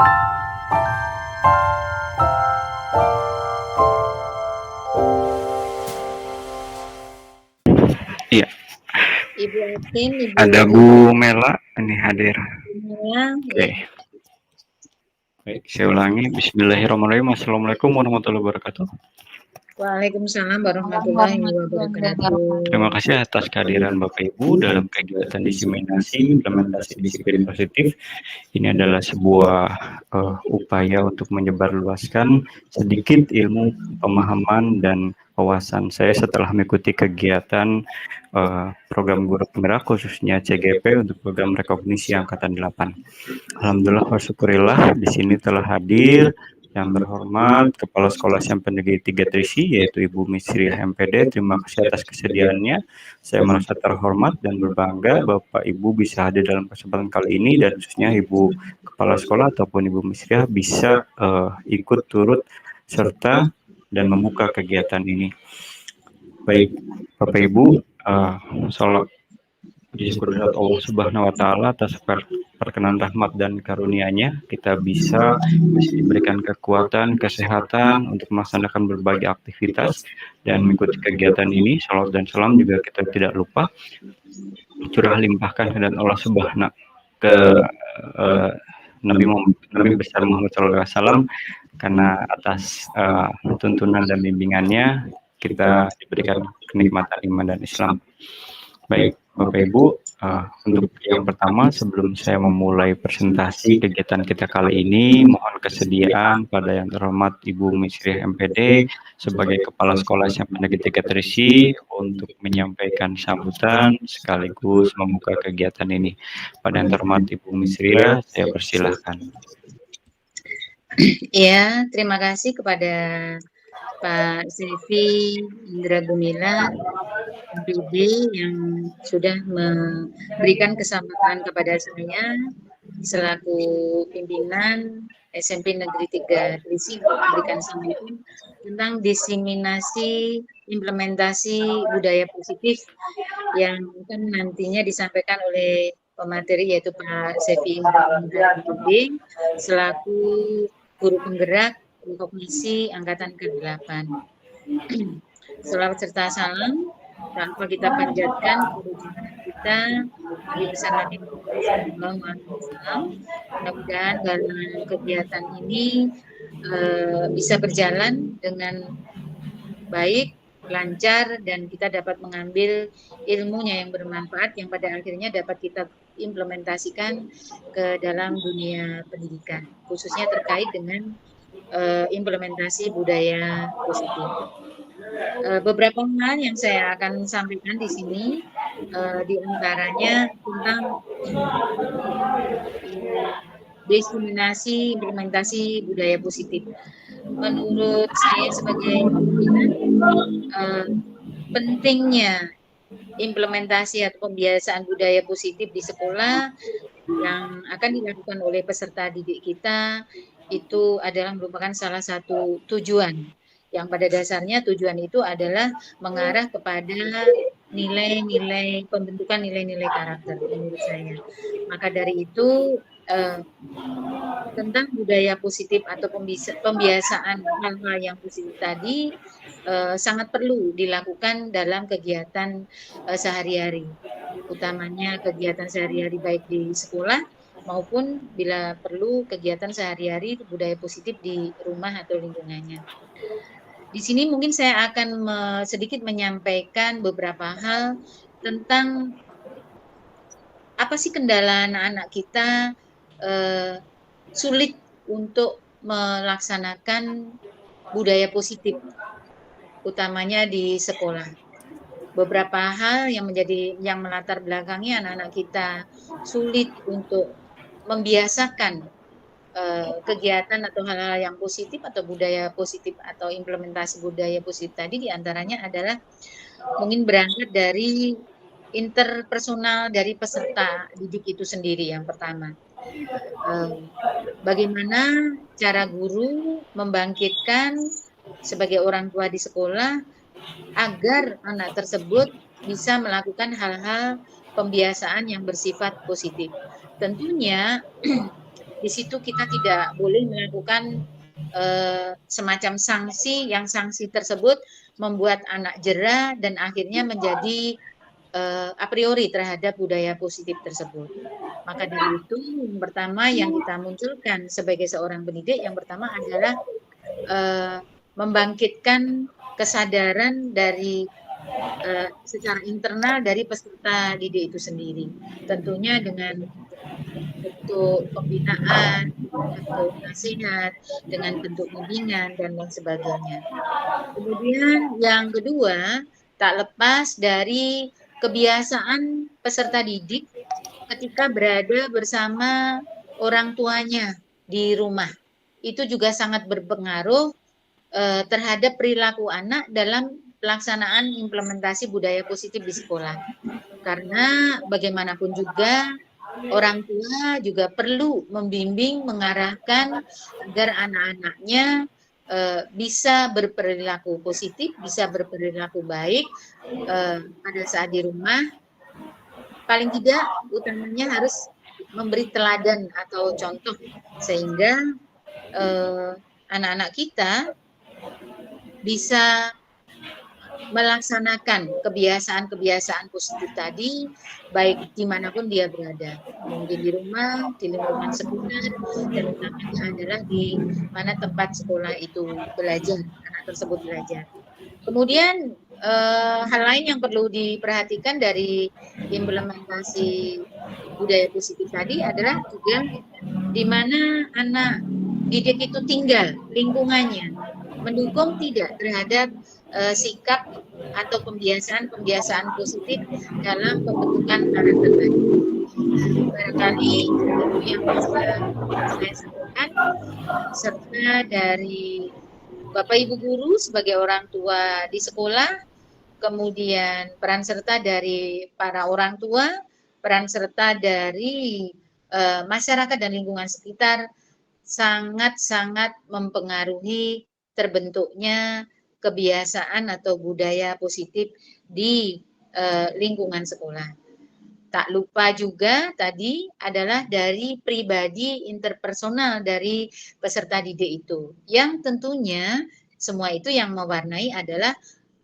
Iya. Ibu Atin, Ibu Ada Bu Mela ini hadir. Mela, Oke. Baik, saya ulangi. Bismillahirrahmanirrahim. Assalamualaikum warahmatullahi wabarakatuh. Waalaikumsalam warahmatullahi wabarakatuh. Terima kasih atas kehadiran Bapak Ibu dalam kegiatan diseminasi implementasi disiplin positif. Ini adalah sebuah upaya untuk menyebarluaskan sedikit ilmu, pemahaman, dan wawasan saya setelah mengikuti kegiatan program guru penggerak khususnya CGP untuk program rekognisi angkatan 8. Alhamdulillah wa syukurillah di sini telah hadir yang terhormat Kepala Sekolah SMP Negeri 3 Trisi yaitu Ibu Misriah MPD. Terima kasih atas kesediaannya. Saya merasa terhormat dan berbangga Bapak Ibu bisa hadir dalam kesempatan kali ini dan khususnya Ibu Kepala Sekolah ataupun Ibu Misriah bisa ikut turut serta dan membuka kegiatan ini. Baik, Bapak Ibu, salam puji syukur Allah Subhanahu wa Ta'ala atas perkenan rahmat dan karunia-Nya kita bisa diberikan kekuatan, kesehatan untuk melaksanakan berbagai aktivitas dan mengikuti kegiatan ini. Salawat dan salam juga kita tidak lupa curah limpahkan kepada Allah Subhanahu ke Nabi besar Muhammad SAW karena atas tuntunan dan bimbingannya kita diberikan kenikmatan iman dan Islam. Baik, Bapak Ibu, untuk yang pertama sebelum saya memulai presentasi kegiatan kita kali ini, mohon kesediaan pada yang terhormat Ibu Misriah MPD sebagai Kepala Sekolah SMP Negeri 3 Trisi untuk menyampaikan sambutan sekaligus membuka kegiatan ini. Pada yang terhormat Ibu Misriah, saya persilahkan. Ya, terima kasih kepada Pak Silvi Indra Gumilar MPD yang sudah memberikan kesempatan kepada saya selaku pimpinan SMP Negeri 3 Trisi untuk memberikan sambutan tentang diseminasi implementasi budaya positif yang akan nantinya disampaikan oleh pemateri yaitu Pak Silvi Indra MPD selaku guru penggerak rekognisi angkatan ke-8. Selawat serta salam tanpa kita panjatkan kepada kita Nabi besar Nabi Muhammad SAW. Mudah-mudahan dalam kegiatan ini bisa berjalan dengan baik, lancar, dan kita dapat mengambil ilmunya yang bermanfaat yang pada akhirnya dapat kita implementasikan ke dalam dunia pendidikan, khususnya terkait dengan implementasi budaya positif. Beberapa hal yang saya akan sampaikan di sini diantaranya tentang diseminasi implementasi budaya positif. Menurut saya sebagai pimpinan, pentingnya implementasi atau pembiasaan budaya positif di sekolah yang akan dilakukan oleh peserta didik kita itu adalah merupakan salah satu tujuan yang pada dasarnya tujuan itu adalah mengarah kepada nilai-nilai pembentukan nilai-nilai karakter menurut saya. Maka dari itu tentang budaya positif atau pembiasaan hal-hal yang positif tadi sangat perlu dilakukan dalam kegiatan sehari-hari, utamanya kegiatan sehari-hari baik di sekolah maupun bila perlu kegiatan sehari-hari budaya positif di rumah atau lingkungannya. Di sini mungkin saya akan sedikit menyampaikan beberapa hal tentang apa sih kendala anak-anak kita sulit untuk melaksanakan budaya positif, utamanya di sekolah. Beberapa hal yang melatar belakangi anak-anak kita sulit untuk membiasakan kegiatan atau hal-hal yang positif atau budaya positif atau implementasi budaya positif tadi diantaranya adalah mungkin berangkat dari interpersonal dari peserta didik itu sendiri yang pertama. Bagaimana cara guru membangkitkan sebagai orang tua di sekolah agar anak tersebut bisa melakukan hal-hal pembiasaan yang bersifat positif. Tentunya di situ kita tidak boleh melakukan semacam sanksi yang sanksi tersebut membuat anak jera dan akhirnya menjadi a priori terhadap budaya positif tersebut. Maka dari itu, yang pertama yang kita munculkan sebagai seorang pendidik, yang pertama adalah membangkitkan kesadaran dari secara internal dari peserta didik itu sendiri. Tentunya dengan bentuk pembinaan, bentuk nasihat, dengan bentuk bimbingan, dan lain sebagainya. Kemudian yang kedua, tak lepas dari kebiasaan peserta didik ketika berada bersama orang tuanya di rumah. Itu juga sangat berpengaruh terhadap perilaku anak dalam pelaksanaan implementasi budaya positif di sekolah. Karena bagaimanapun juga orang tua juga perlu membimbing, mengarahkan agar anak-anaknya bisa berperilaku positif, bisa berperilaku baik pada saat di rumah. Paling tidak utamanya harus memberi teladan atau contoh sehingga anak-anak kita bisa melaksanakan kebiasaan-kebiasaan positif tadi, baik dimanapun dia berada, mungkin di rumah, di lingkungan sekolah, dan utamanya adalah di mana tempat sekolah itu belajar, anak tersebut belajar. Kemudian hal lain yang perlu diperhatikan dari implementasi budaya positif tadi adalah juga di mana anak didik itu tinggal, lingkungannya, mendukung tidak terhadap sikap atau pembiasaan positif dalam pembentukan karakter tadi. Barangkali itu yang bisa saya sampaikan, serta dari Bapak Ibu guru sebagai orang tua di sekolah, kemudian peran serta dari para orang tua, peran serta dari masyarakat dan lingkungan sekitar sangat-sangat mempengaruhi terbentuknya kebiasaan atau budaya positif di lingkungan sekolah. Tak lupa juga tadi adalah dari pribadi interpersonal dari peserta didik itu, yang tentunya semua itu yang mewarnai adalah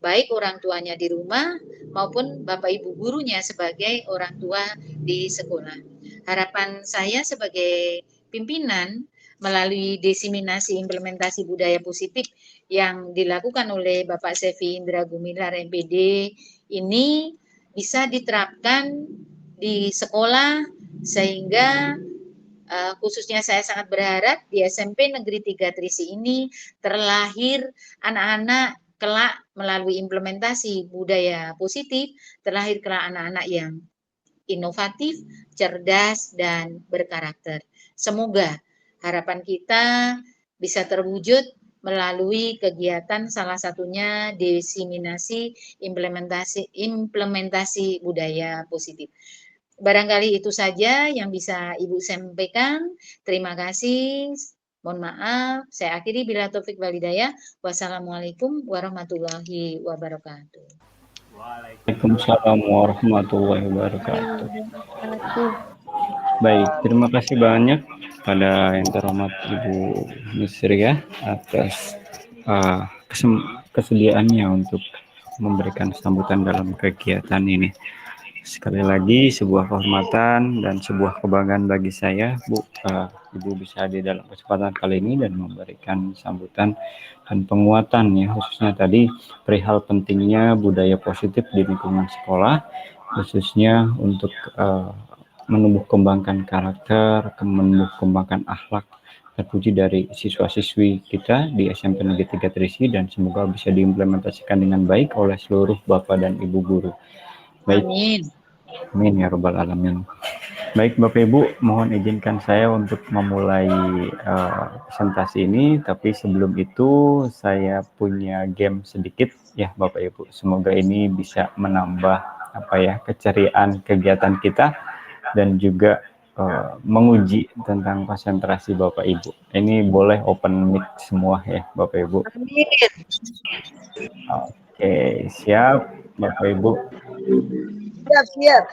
baik orang tuanya di rumah maupun Bapak Ibu gurunya sebagai orang tua di sekolah. Harapan saya sebagai pimpinan melalui diseminasi implementasi budaya positif yang dilakukan oleh Bapak Sevi Indra Gumilar MPD ini bisa diterapkan di sekolah sehingga khususnya saya sangat berharap di SMP Negeri 3 Trisi ini terlahir anak-anak kelak melalui implementasi budaya positif, terlahir kelak anak-anak yang inovatif, cerdas, dan berkarakter. Semoga harapan kita bisa terwujud melalui kegiatan salah satunya diseminasi implementasi budaya positif. Barangkali itu saja yang bisa Ibu sampaikan. Terima kasih. Mohon maaf. Saya akhiri bila taufik wal hidayah. Wassalamualaikum warahmatullahi wabarakatuh. Waalaikumsalam warahmatullahi wabarakatuh. Baik, terima kasih banyak pada yang terhormat Ibu Misria atas kesediaannya untuk memberikan sambutan dalam kegiatan ini. Sekali lagi sebuah kehormatan dan sebuah kebanggaan bagi saya, Bu, Ibu bisa hadir dalam kesempatan kali ini dan memberikan sambutan dan penguatan ya, khususnya tadi perihal pentingnya budaya positif di lingkungan sekolah, khususnya untuk menumbuh kembangkan karakter, menumbuh kembangkan akhlak terpuji dari siswa-siswi kita di SMP Negeri 3 Trisi, dan semoga bisa diimplementasikan dengan baik oleh seluruh Bapak dan Ibu guru. Baik. Amin. Amin ya Rabbal Alamin. Baik Bapak Ibu, mohon izinkan saya untuk memulai presentasi ini, tapi sebelum itu saya punya game sedikit ya Bapak Ibu. Semoga ini bisa menambah keceriaan kegiatan kita dan juga menguji tentang konsentrasi Bapak Ibu. Ini boleh open mic semua ya Bapak Ibu. Amin. Oke, siap Bapak Ibu. Siap.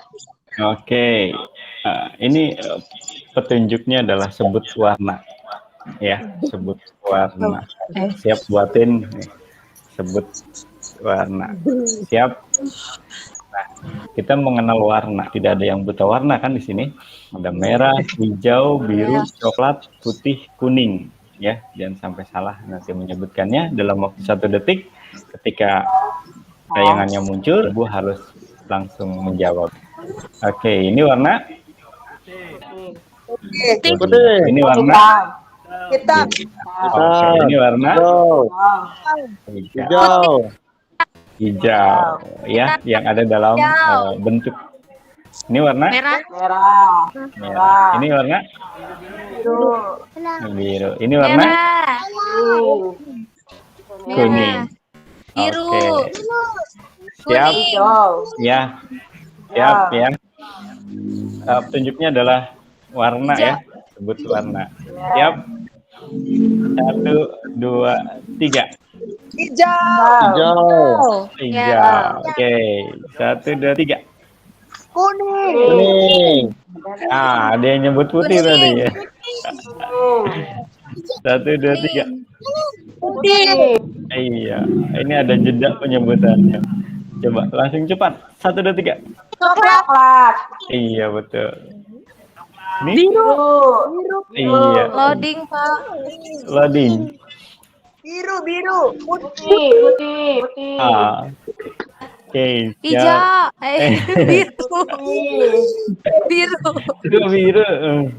Oke. Ini petunjuknya adalah sebut warna. Ya, sebut warna. Siap buatin nih. Sebut warna. Siap. Nah, kita mengenal warna. Tidak ada yang buta warna kan di sini. Ada merah, hijau, biru, coklat, putih, kuning. Ya, jangan sampai salah nanti menyebutkannya dalam waktu 1 detik. Ketika tayangannya muncul, Ibu harus langsung menjawab. Oke, ini warna Putih. ini warna Hitam. Oke, ini warna Hijau. hijau ya, yang ada dalam bentuk. Ini warna Merah. merah. Ini warna biru. Ini warna Merah. kuning. Biru. Oke, siap Kuning. ya, siap ya. Petunjuknya adalah warna ya, sebut warna. Siap. 1, 2, 3. Hijau. Hijau. Oke, 1, 2, 3. Kuning. Ada yang nyebut putih Kuning. tadi ya. 1, 2, 3. Putih. Iya, ini ada jeda penyebutannya. Coba langsung cepat. 1, 2, 3. Coklat. Iya, betul. Ini Biru. iya, Loading, Pak. loading. Biru. Putih. Oke, siap. Hijau. Biru. Biru. Itu biru.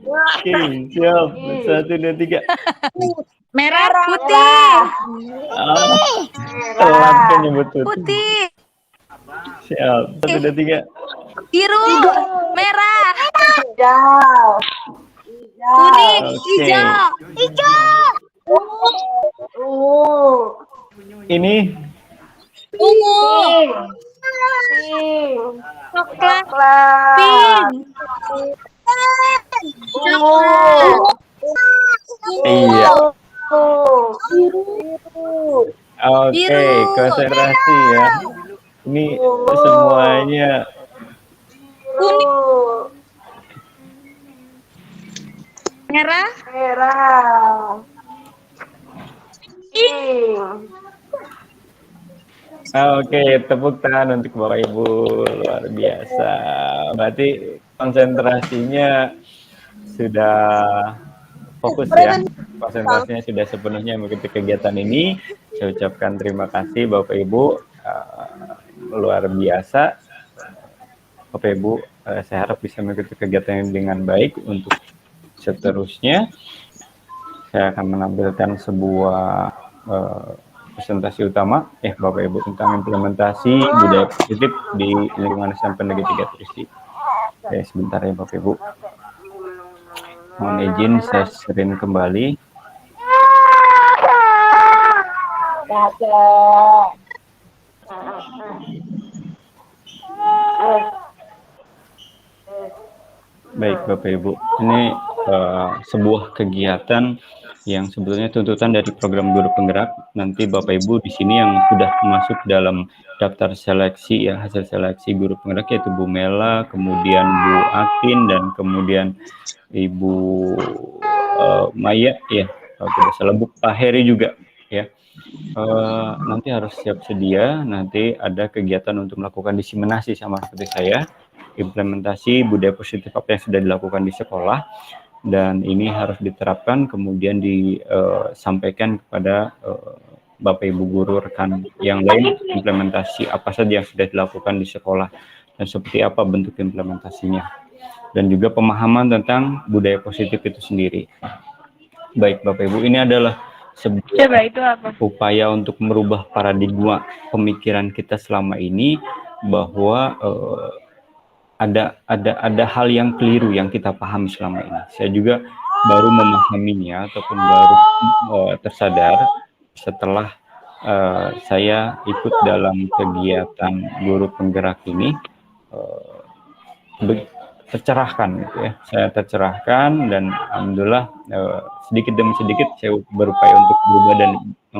Oke, siap. 1, 2, 3. Merah. Putih. Telat kan nyebut putih. Putih. Siap. 1, 2, 3. Biru. Merah. Kuning. Oke. Hijau. Ini Ungu. Coklat. Pink. Coklat. iya. Oke, Biru. konsentrasi ya. Ini semuanya Kuning. Merah. Oke, tepuk tangan untuk Bapak Ibu, luar biasa. Berarti konsentrasinya sudah fokus ya. Konsentrasinya sudah sepenuhnya mengikuti kegiatan ini. Saya ucapkan terima kasih Bapak Ibu, luar biasa. Bapak Ibu, saya harap bisa mengikuti kegiatan ini dengan baik. Untuk seterusnya, saya akan menampilkan sebuah presentasi utama Bapak Ibu tentang implementasi budaya positif di lingkungan SMP Negeri 3 Trisi. Oke, sebentar ya Bapak Ibu. Mohon izin saya share kembali. Baik Bapak Ibu, ini sebuah kegiatan yang sebetulnya tuntutan dari program guru penggerak. Nanti Bapak Ibu di sini yang sudah masuk dalam daftar seleksi ya, hasil seleksi guru penggerak yaitu Bu Mela, kemudian Bu Atin, dan kemudian Ibu Maya ya, kalau tidak salah Bu Pak Heri juga ya. Nanti harus siap sedia, nanti ada kegiatan untuk melakukan diseminasi sama seperti saya, implementasi budaya positif apa yang sudah dilakukan di sekolah. Dan ini harus diterapkan kemudian disampaikan kepada Bapak Ibu guru rekan yang lain, implementasi apa saja yang sudah dilakukan di sekolah dan seperti apa bentuk implementasinya, dan juga pemahaman tentang budaya positif itu sendiri. Baik Bapak Ibu, ini adalah sebuah upaya untuk merubah paradigma pemikiran kita selama ini bahwa ada hal yang keliru yang kita pahami selama ini. Saya juga baru memahaminya ataupun baru tersadar setelah saya ikut dalam kegiatan guru penggerak ini, tercerahkan gitu ya. Saya tercerahkan dan alhamdulillah sedikit demi sedikit saya berupaya untuk berubah dan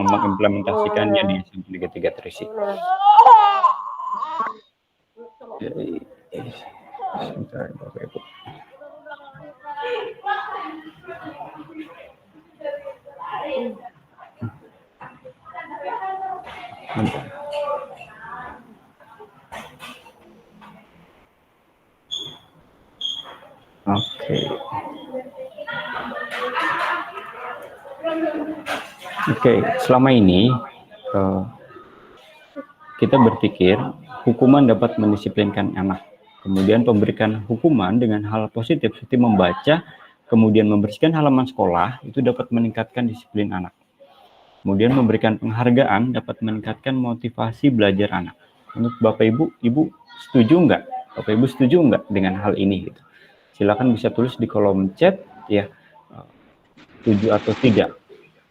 mengimplementasikannya di SMP Negeri 3 Trisi. Sebentar, Bapak Ibu. Bentar. Oke. Oke, selama ini kita berpikir hukuman dapat mendisiplinkan anak. Kemudian pemberikan hukuman dengan hal positif seperti membaca, kemudian membersihkan halaman sekolah itu dapat meningkatkan disiplin anak. Kemudian memberikan penghargaan dapat meningkatkan motivasi belajar anak. Menurut Bapak Ibu setuju nggak? Bapak Ibu setuju nggak dengan hal ini? Gitu. Silakan bisa tulis di kolom chat ya, setuju atau tidak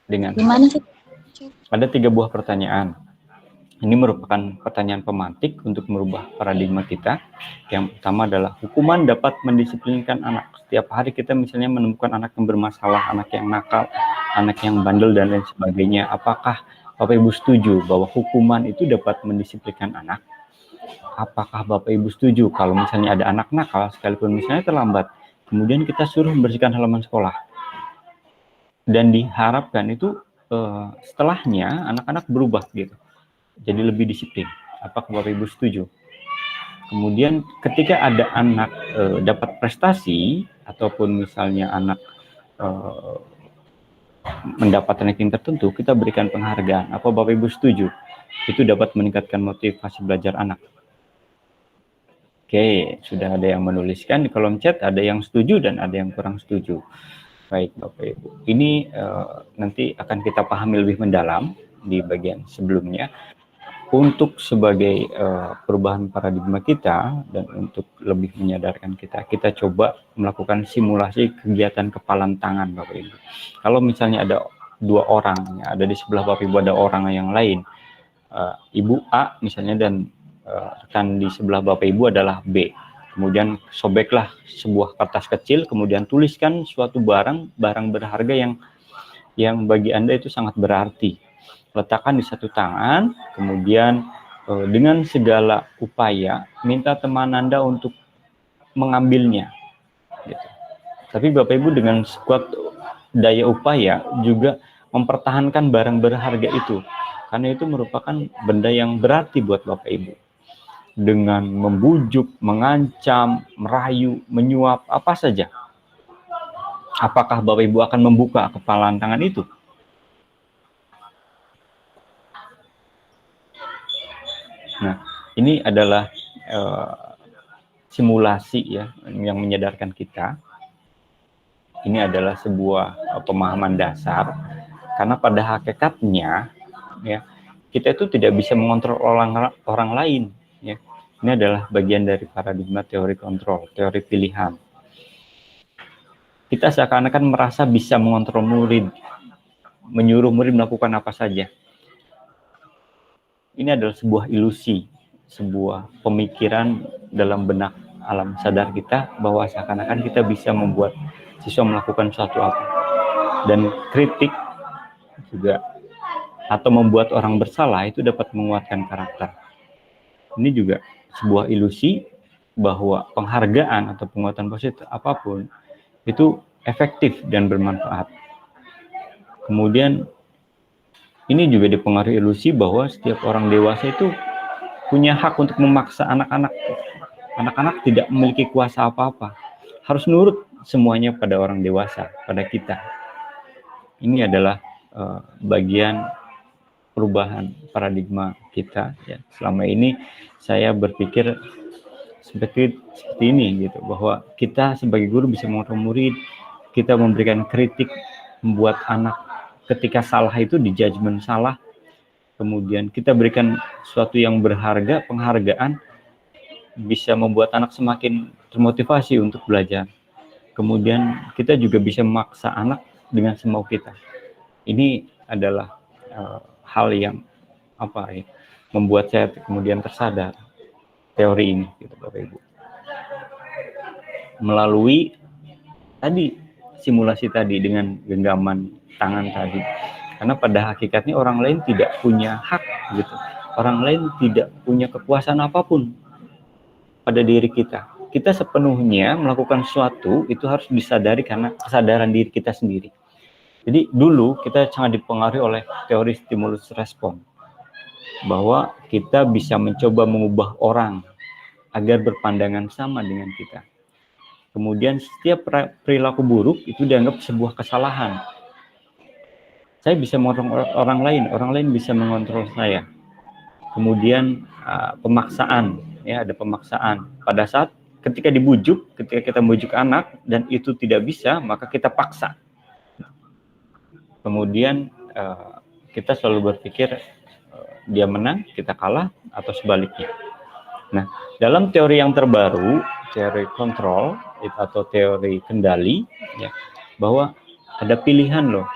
dengan. Gimana sih? Ada 3 buah pertanyaan. Ini merupakan pertanyaan pemantik untuk merubah paradigma kita. Yang pertama adalah hukuman dapat mendisiplinkan anak. Setiap hari kita misalnya menemukan anak yang bermasalah, anak yang nakal, anak yang bandel dan lain sebagainya. Apakah Bapak Ibu setuju bahwa hukuman itu dapat mendisiplinkan anak? Apakah Bapak Ibu setuju kalau misalnya ada anak nakal sekalipun misalnya terlambat, kemudian kita suruh membersihkan halaman sekolah? Dan diharapkan itu setelahnya anak-anak berubah gitu. Jadi lebih disiplin. Apakah Bapak Ibu setuju? Kemudian ketika ada anak dapat prestasi ataupun misalnya anak mendapat ranking tertentu, kita berikan penghargaan. Apa Bapak Ibu setuju? Itu dapat meningkatkan motivasi belajar anak. Oke, sudah ada yang menuliskan di kolom chat, ada yang setuju dan ada yang kurang setuju. Baik Bapak Ibu. Ini nanti akan kita pahami lebih mendalam di bagian sebelumnya. Untuk sebagai perubahan paradigma kita dan untuk lebih menyadarkan kita coba melakukan simulasi kegiatan kepalan tangan Bapak Ibu. Kalau misalnya ada 2 orang, ya, ada di sebelah Bapak Ibu ada orang yang lain, Ibu A misalnya dan rekan di sebelah Bapak Ibu adalah B. Kemudian sobeklah sebuah kertas kecil, kemudian tuliskan suatu barang berharga yang bagi Anda itu sangat berarti. Letakkan di satu tangan, kemudian dengan segala upaya minta teman Anda untuk mengambilnya. Gitu. Tapi Bapak Ibu dengan sekuat daya upaya juga mempertahankan barang berharga itu, karena itu merupakan benda yang berarti buat Bapak Ibu. Dengan membujuk, mengancam, merayu, menyuap, apa saja. Apakah Bapak Ibu akan membuka kepalan tangan itu? Nah, ini adalah simulasi ya yang menyadarkan kita. Ini adalah sebuah pemahaman dasar, karena pada hakikatnya ya kita itu tidak bisa mengontrol orang lain. Ya. Ini adalah bagian dari paradigma teori kontrol, teori pilihan. Kita seakan-akan merasa bisa mengontrol murid, menyuruh murid melakukan apa saja. Ini adalah sebuah ilusi, sebuah pemikiran dalam benak alam sadar kita bahwa seakan-akan kita bisa membuat siswa melakukan sesuatu apa. Dan kritik juga atau membuat orang bersalah itu dapat menguatkan karakter. Ini juga sebuah ilusi bahwa penghargaan atau penguatan positif apapun itu efektif dan bermanfaat. Kemudian ini juga dipengaruhi ilusi bahwa setiap orang dewasa itu punya hak untuk memaksa anak-anak. Anak-anak tidak memiliki kuasa apa-apa. Harus nurut semuanya pada orang dewasa, pada kita. Ini adalah bagian perubahan paradigma kita. Ya. Selama ini saya berpikir seperti ini gitu, bahwa kita sebagai guru bisa mengontrol murid, kita memberikan kritik, membuat anak ketika salah itu di judgement salah, kemudian kita berikan sesuatu yang berharga, penghargaan, bisa membuat anak semakin termotivasi untuk belajar. Kemudian kita juga bisa memaksa anak dengan semau kita. Ini adalah hal yang membuat saya kemudian tersadar teori ini, gitu Bapak Ibu. Melalui tadi simulasi tadi dengan genggaman tangan tadi, karena pada hakikatnya orang lain tidak punya hak gitu, orang lain tidak punya kekuasaan apapun pada diri kita. Kita sepenuhnya melakukan sesuatu itu harus disadari karena kesadaran diri kita sendiri. Jadi dulu kita sangat dipengaruhi oleh teori stimulus respon, bahwa kita bisa mencoba mengubah orang agar berpandangan sama dengan kita. Kemudian setiap perilaku buruk itu dianggap sebuah kesalahan. Saya bisa mengontrol orang lain bisa mengontrol saya. Kemudian pemaksaan, ya ada pemaksaan. Pada saat ketika kita membujuk anak dan itu tidak bisa, maka kita paksa. Kemudian kita selalu berpikir dia menang, kita kalah, atau sebaliknya. Nah, dalam teori yang terbaru, teori kontrol atau teori kendali, ya, bahwa ada pilihan loh.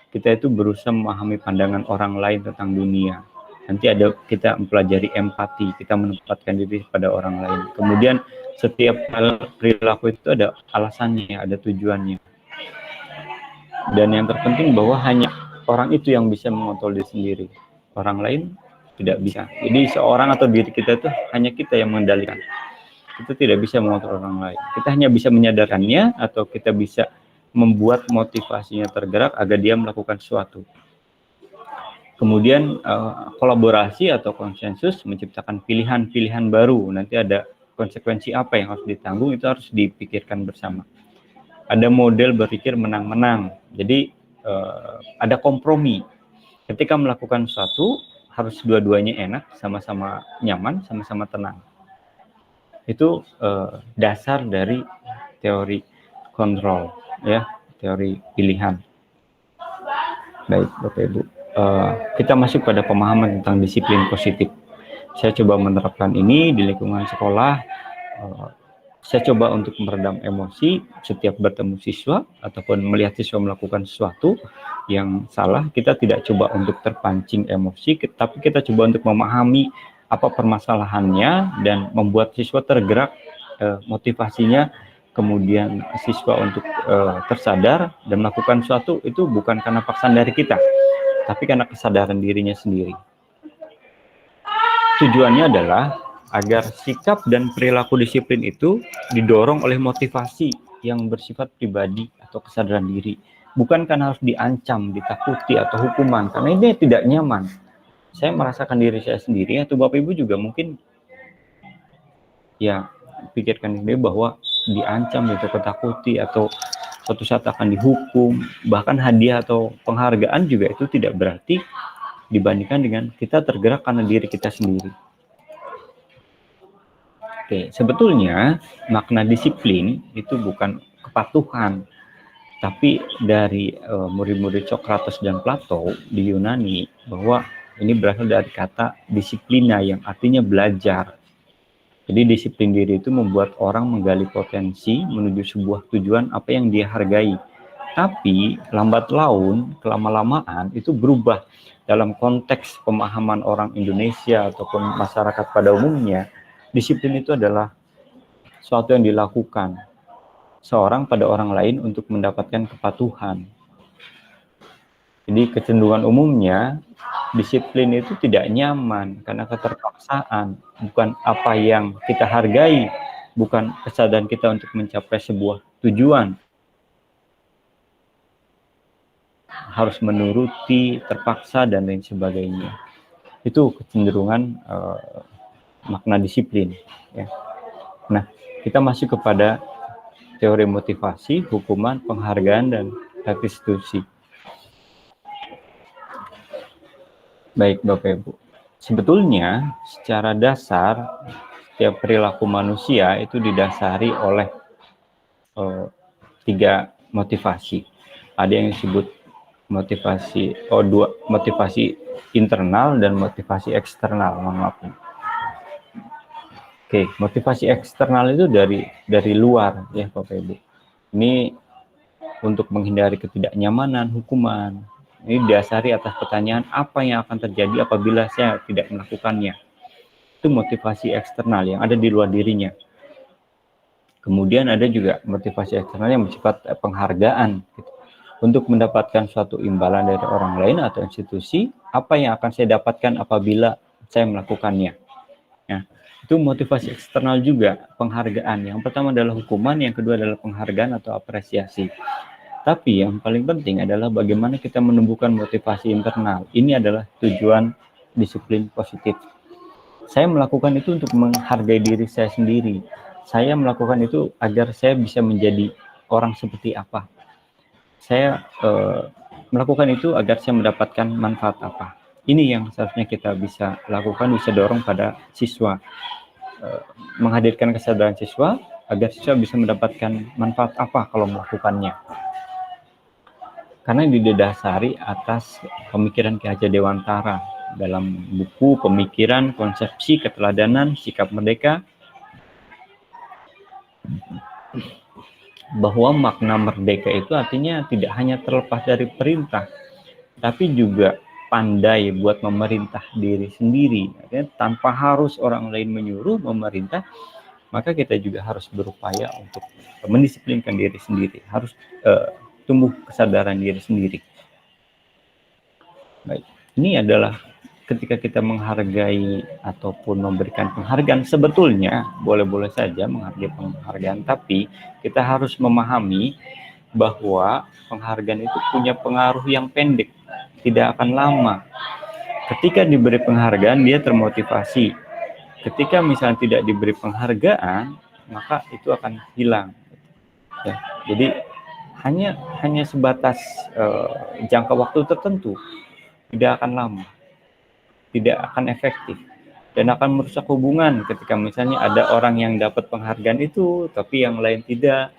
Kita itu berusaha memahami pandangan orang lain tentang dunia. Nanti kita mempelajari empati, kita menempatkan diri pada orang lain. Kemudian setiap perilaku itu ada alasannya, ada tujuannya. Dan yang terpenting bahwa hanya orang itu yang bisa mengontrol diri sendiri. Orang lain tidak bisa. Jadi seorang atau diri kita itu hanya kita yang mengendalikan. Kita tidak bisa mengontrol orang lain. Kita hanya bisa menyadarkannya atau kita bisa membuat motivasinya tergerak agar dia melakukan sesuatu. Kemudian kolaborasi atau konsensus menciptakan pilihan-pilihan baru. Nanti ada konsekuensi apa yang harus ditanggung, itu harus dipikirkan bersama. Ada model berpikir menang-menang. Jadi ada kompromi. Ketika melakukan sesuatu harus dua-duanya enak, sama-sama nyaman, sama-sama tenang. Itu dasar dari teori kontrol, ya, teori pilihan. Baik, Bapak Ibu, kita masuk pada pemahaman tentang disiplin positif. Saya coba menerapkan ini di lingkungan sekolah. Saya coba untuk meredam emosi setiap bertemu siswa ataupun melihat siswa melakukan sesuatu yang salah. Kita tidak coba untuk terpancing emosi, tapi kita coba untuk memahami apa permasalahannya dan membuat siswa tergerak, motivasinya. Kemudian siswa untuk tersadar dan melakukan sesuatu itu bukan karena paksaan dari kita, tapi karena kesadaran dirinya sendiri. Tujuannya adalah agar sikap dan perilaku disiplin itu didorong oleh motivasi yang bersifat pribadi atau kesadaran diri. Bukan karena harus diancam, ditakuti, atau hukuman, karena ini tidak nyaman. Saya merasakan diri saya sendiri, atau Bapak Ibu juga mungkin ya pikirkan sendiri bahwa diancam, ditakuti, atau suatu saat akan dihukum, bahkan hadiah atau penghargaan juga itu tidak berarti dibandingkan dengan kita tergerak karena diri kita sendiri. Oke, sebetulnya makna disiplin itu bukan kepatuhan, tapi dari murid-murid Socrates dan Plato di Yunani, bahwa ini berasal dari kata disiplina yang artinya belajar. Jadi disiplin diri itu membuat orang menggali potensi menuju sebuah tujuan apa yang dia hargai. Tapi lambat laun, kelama-lamaan itu berubah dalam konteks pemahaman orang Indonesia ataupun masyarakat pada umumnya. Disiplin itu adalah sesuatu yang dilakukan seorang pada orang lain untuk mendapatkan kepatuhan. Jadi kecenderungan umumnya disiplin itu tidak nyaman karena keterpaksaan, bukan apa yang kita hargai, bukan kesadaran kita untuk mencapai sebuah tujuan. Harus menuruti, terpaksa, dan lain sebagainya. Itu kecenderungan makna disiplin, ya. Nah, kita masuk kepada teori motivasi, hukuman, penghargaan, dan restitusi. Baik, Bapak Ibu. Sebetulnya secara dasar setiap perilaku manusia itu didasari oleh 3 motivasi. Ada yang disebut motivasi internal dan motivasi eksternal. Oke, motivasi eksternal itu dari luar, ya Bapak Ibu. Ini untuk menghindari ketidaknyamanan, hukuman. Ini didasari atas pertanyaan apa yang akan terjadi apabila saya tidak melakukannya. Itu motivasi eksternal yang ada di luar dirinya. Kemudian ada juga motivasi eksternal yang bersifat penghargaan. Gitu. Untuk mendapatkan suatu imbalan dari orang lain atau institusi, apa yang akan saya dapatkan apabila saya melakukannya. Ya. Itu motivasi eksternal juga, penghargaan. Yang pertama adalah hukuman, yang kedua adalah penghargaan atau apresiasi. Tapi yang paling penting adalah bagaimana kita menumbuhkan motivasi internal. Ini adalah tujuan disiplin positif. Saya melakukan itu untuk menghargai diri saya sendiri. Saya melakukan itu agar saya bisa menjadi orang seperti apa. Saya melakukan itu agar saya mendapatkan manfaat apa. Ini yang seharusnya kita bisa lakukan, bisa dorong pada siswa. Menghadirkan kesadaran siswa agar siswa bisa mendapatkan manfaat apa kalau melakukannya. Karena didasari atas pemikiran Ki Hajar Dewantara dalam buku Pemikiran, Konsepsi, Keteladanan, Sikap Merdeka, bahwa makna merdeka itu artinya tidak hanya terlepas dari perintah, tapi juga pandai buat memerintah diri sendiri. Artinya, tanpa harus orang lain menyuruh memerintah, maka kita juga harus berupaya untuk mendisiplinkan diri sendiri, harus tumbuh kesadaran diri sendiri. Baik, ini adalah ketika kita menghargai ataupun memberikan penghargaan, sebetulnya boleh-boleh saja menghargai penghargaan, tapi kita harus memahami bahwa penghargaan itu punya pengaruh yang pendek, tidak akan lama. Ketika diberi penghargaan, dia termotivasi. Ketika misalnya tidak diberi penghargaan, maka itu akan hilang. Ya, jadi hanya sebatas jangka waktu tertentu, tidak akan lama, tidak akan efektif, dan akan merusak hubungan ketika misalnya ada orang yang dapat penghargaan itu tapi yang lain tidak,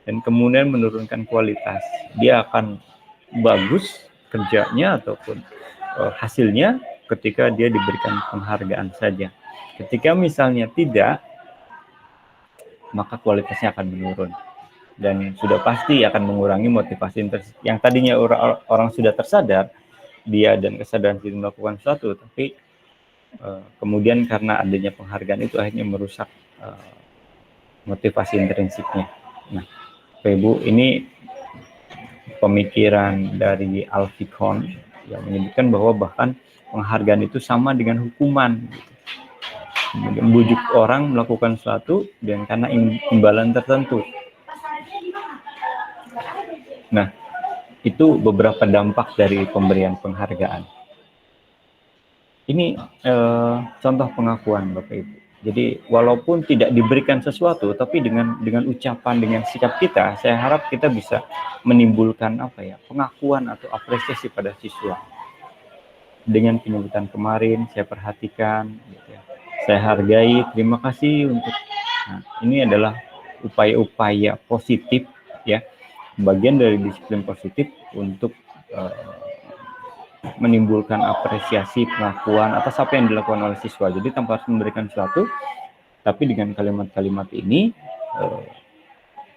dan kemudian menurunkan kualitas. Dia akan bagus kerjanya ataupun hasilnya ketika dia diberikan penghargaan saja. Ketika misalnya tidak, maka kualitasnya akan menurun dan sudah pasti akan mengurangi motivasi yang tadinya orang sudah tersadar dia dan kesadaran diri melakukan sesuatu, tapi kemudian karena adanya penghargaan itu akhirnya merusak motivasi intrinsiknya. Nah, Bapak Ibu, ini pemikiran dari Al-Fiqhon yang menyebutkan bahwa bahkan penghargaan itu sama dengan hukuman. Membujuk orang melakukan sesuatu dan karena imbalan tertentu. Nah, itu beberapa dampak dari pemberian penghargaan. Ini contoh pengakuan Bapak Ibu. Jadi walaupun tidak diberikan sesuatu, tapi dengan ucapan, dengan sikap kita, saya harap kita bisa menimbulkan pengakuan atau apresiasi pada siswa. Dengan penyebutan kemarin, saya perhatikan, gitu ya. Saya hargai, terima kasih untuk. Nah, ini adalah upaya-upaya positif, ya. Bagian dari disiplin positif untuk menimbulkan apresiasi, pengakuan atas apa yang dilakukan oleh siswa. Jadi tanpa harus memberikan sesuatu, tapi dengan kalimat-kalimat ini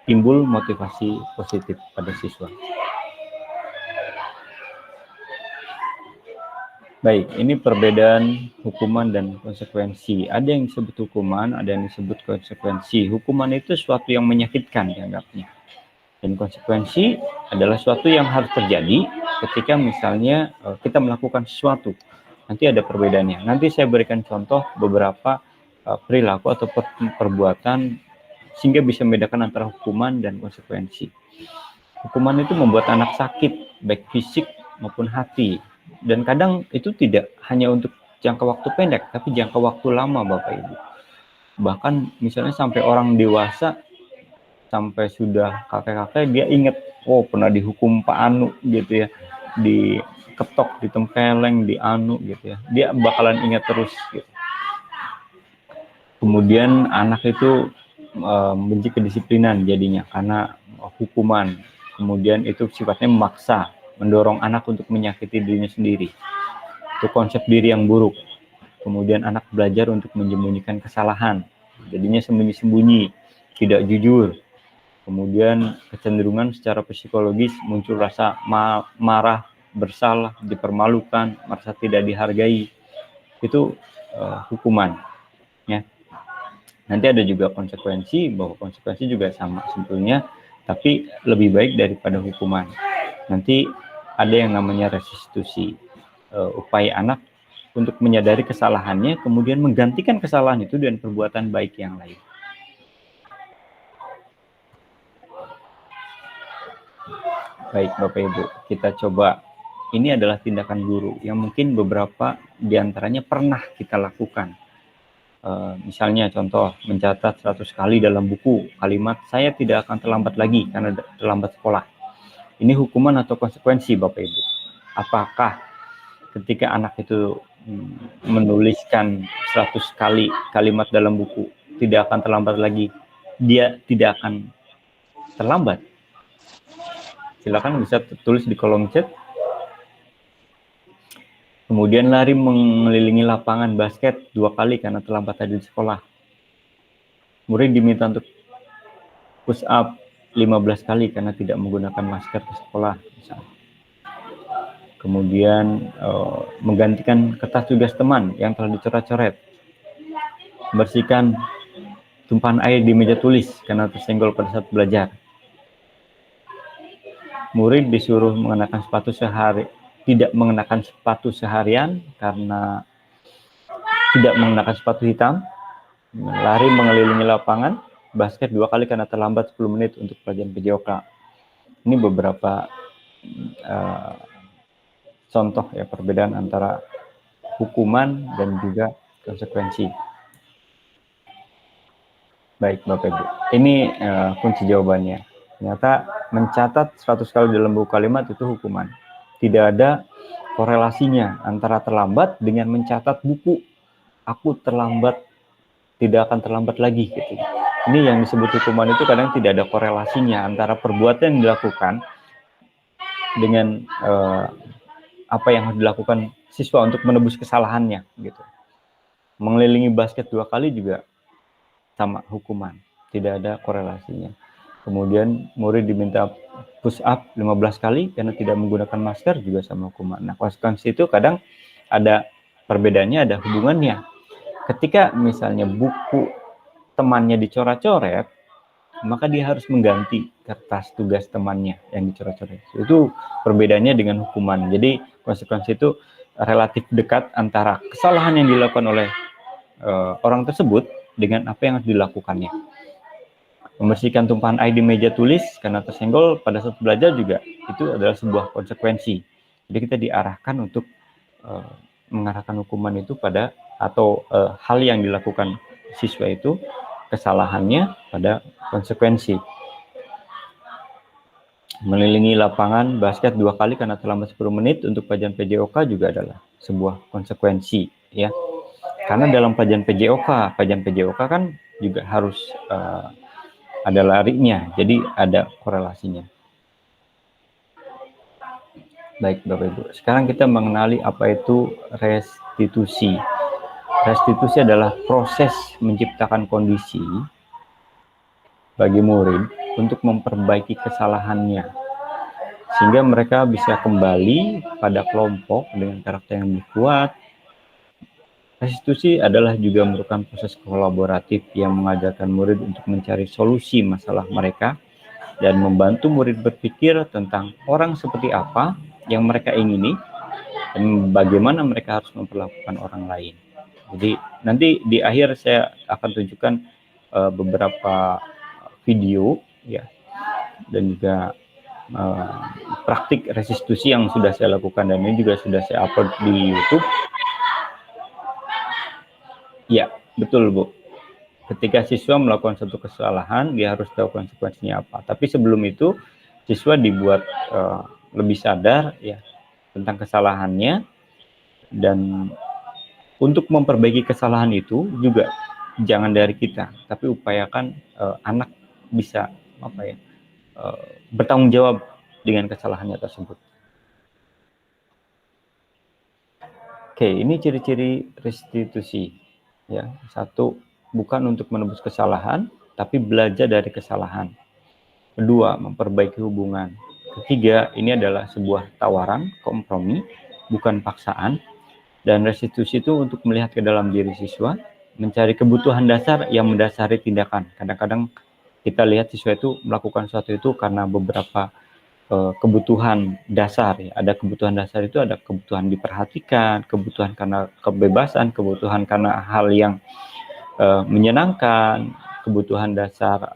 timbul motivasi positif pada siswa. Baik, ini perbedaan hukuman dan konsekuensi. Ada yang disebut hukuman, ada yang disebut konsekuensi. Hukuman itu sesuatu yang menyakitkan dianggapnya. Dan konsekuensi adalah sesuatu yang harus terjadi ketika misalnya kita melakukan sesuatu. Nanti ada perbedaannya. Nanti saya berikan contoh beberapa perilaku atau perbuatan sehingga bisa membedakan antara hukuman dan konsekuensi. Hukuman itu membuat anak sakit, baik fisik maupun hati. Dan kadang itu tidak hanya untuk jangka waktu pendek, tapi jangka waktu lama Bapak Ibu. Bahkan misalnya sampai orang dewasa, sampai sudah kakek-kakek dia ingat, oh pernah dihukum Pak Anu gitu ya, diketok, ditempeleng, di Anu gitu ya, dia bakalan ingat terus gitu. Kemudian anak itu benci kedisiplinan jadinya karena hukuman. Kemudian itu sifatnya memaksa, mendorong anak untuk menyakiti dirinya sendiri. Itu konsep diri yang buruk. Kemudian anak belajar untuk menyembunyikan kesalahan, jadinya sembunyi-sembunyi, tidak jujur. Kemudian kecenderungan secara psikologis muncul rasa marah, bersalah, dipermalukan, merasa tidak dihargai. Itu hukuman. Ya. Nanti ada juga konsekuensi, bahwa konsekuensi juga sama sebetulnya, tapi lebih baik daripada hukuman. Nanti ada yang namanya restitusi. Upaya anak untuk menyadari kesalahannya, kemudian menggantikan kesalahan itu dengan perbuatan baik yang lain. Baik Bapak Ibu, kita coba. Ini adalah tindakan guru yang mungkin beberapa diantaranya pernah kita lakukan. Misalnya contoh, mencatat 100 kali dalam buku kalimat saya tidak akan terlambat lagi karena terlambat sekolah. Ini hukuman atau konsekuensi Bapak Ibu. Apakah ketika anak itu menuliskan 100 kali kalimat dalam buku tidak akan terlambat lagi, dia tidak akan terlambat? Silakan bisa tulis di kolom chat. Kemudian lari mengelilingi lapangan basket 2 kali karena terlambat tadi di sekolah. Murid diminta untuk push up 15 kali karena tidak menggunakan masker ke sekolah. Misalnya. Kemudian menggantikan kertas tugas teman yang telah dicoret-coret. Bersihkan tumpahan air di meja tulis karena tersenggol pada saat belajar. Murid disuruh tidak mengenakan sepatu seharian karena tidak mengenakan sepatu hitam. Lari mengelilingi lapangan basket 2 kali karena terlambat 10 menit untuk pelajaran PJOK. Ini beberapa contoh ya perbedaan antara hukuman dan juga konsekuensi. Baik Bapak Ibu, ini kunci jawabannya. Ternyata mencatat 100 kali dalam buku kalimat itu hukuman. Tidak ada korelasinya antara terlambat dengan mencatat buku. Aku terlambat, tidak akan terlambat lagi. Gitu. Ini yang disebut hukuman itu kadang tidak ada korelasinya antara perbuatan yang dilakukan dengan apa yang harus dilakukan siswa untuk menebus kesalahannya. Gitu. Mengelilingi basket 2 kali juga sama hukuman. Tidak ada korelasinya. Kemudian murid diminta push up 15 kali karena tidak menggunakan masker juga sama hukuman. Nah, konsekuensi itu kadang ada perbedaannya, ada hubungannya. Ketika misalnya buku temannya dicoret-coret, maka dia harus mengganti kertas tugas temannya yang dicoret-coret. Itu perbedaannya dengan hukuman. Jadi konsekuensi itu relatif dekat antara kesalahan yang dilakukan oleh orang tersebut dengan apa yang harus dilakukannya. Membersihkan tumpahan air di meja tulis karena tersenggol pada saat belajar juga itu adalah sebuah konsekuensi. Jadi kita diarahkan untuk mengarahkan hukuman itu pada atau hal yang dilakukan siswa itu kesalahannya pada konsekuensi. Mengelilingi lapangan basket 2 kali karena terlambat 10 menit untuk pelajaran PJOK juga adalah sebuah konsekuensi ya. Karena dalam pelajaran PJOK kan juga harus ada larinya, jadi ada korelasinya. Baik Bapak Ibu, sekarang kita mengenali apa itu restitusi. Restitusi adalah proses menciptakan kondisi bagi murid untuk memperbaiki kesalahannya, sehingga mereka bisa kembali pada kelompok dengan karakter yang lebih kuat. Restitusi adalah juga merupakan proses kolaboratif yang mengajarkan murid untuk mencari solusi masalah mereka dan membantu murid berpikir tentang orang seperti apa yang mereka ingini dan bagaimana mereka harus memperlakukan orang lain. Jadi nanti di akhir saya akan tunjukkan beberapa video ya dan juga praktik restitusi yang sudah saya lakukan dan ini juga sudah saya upload di YouTube. Ya, betul Bu. Ketika siswa melakukan satu kesalahan, dia harus tahu konsekuensinya apa. Tapi sebelum itu, siswa dibuat lebih sadar ya tentang kesalahannya dan untuk memperbaiki kesalahan itu juga jangan dari kita, tapi upayakan anak bisa bertanggung jawab dengan kesalahannya tersebut. Oke, ini ciri-ciri restitusi. Ya, 1, bukan untuk menebus kesalahan, tapi belajar dari kesalahan. 2, memperbaiki hubungan. 3, ini adalah sebuah tawaran, kompromi, bukan paksaan. Dan restitusi itu untuk melihat ke dalam diri siswa, mencari kebutuhan dasar yang mendasari tindakan. Kadang-kadang kita lihat siswa itu melakukan sesuatu itu karena beberapa kebutuhan dasar ya. Ada kebutuhan dasar itu ada kebutuhan diperhatikan, kebutuhan karena kebebasan, kebutuhan karena hal yang menyenangkan, kebutuhan dasar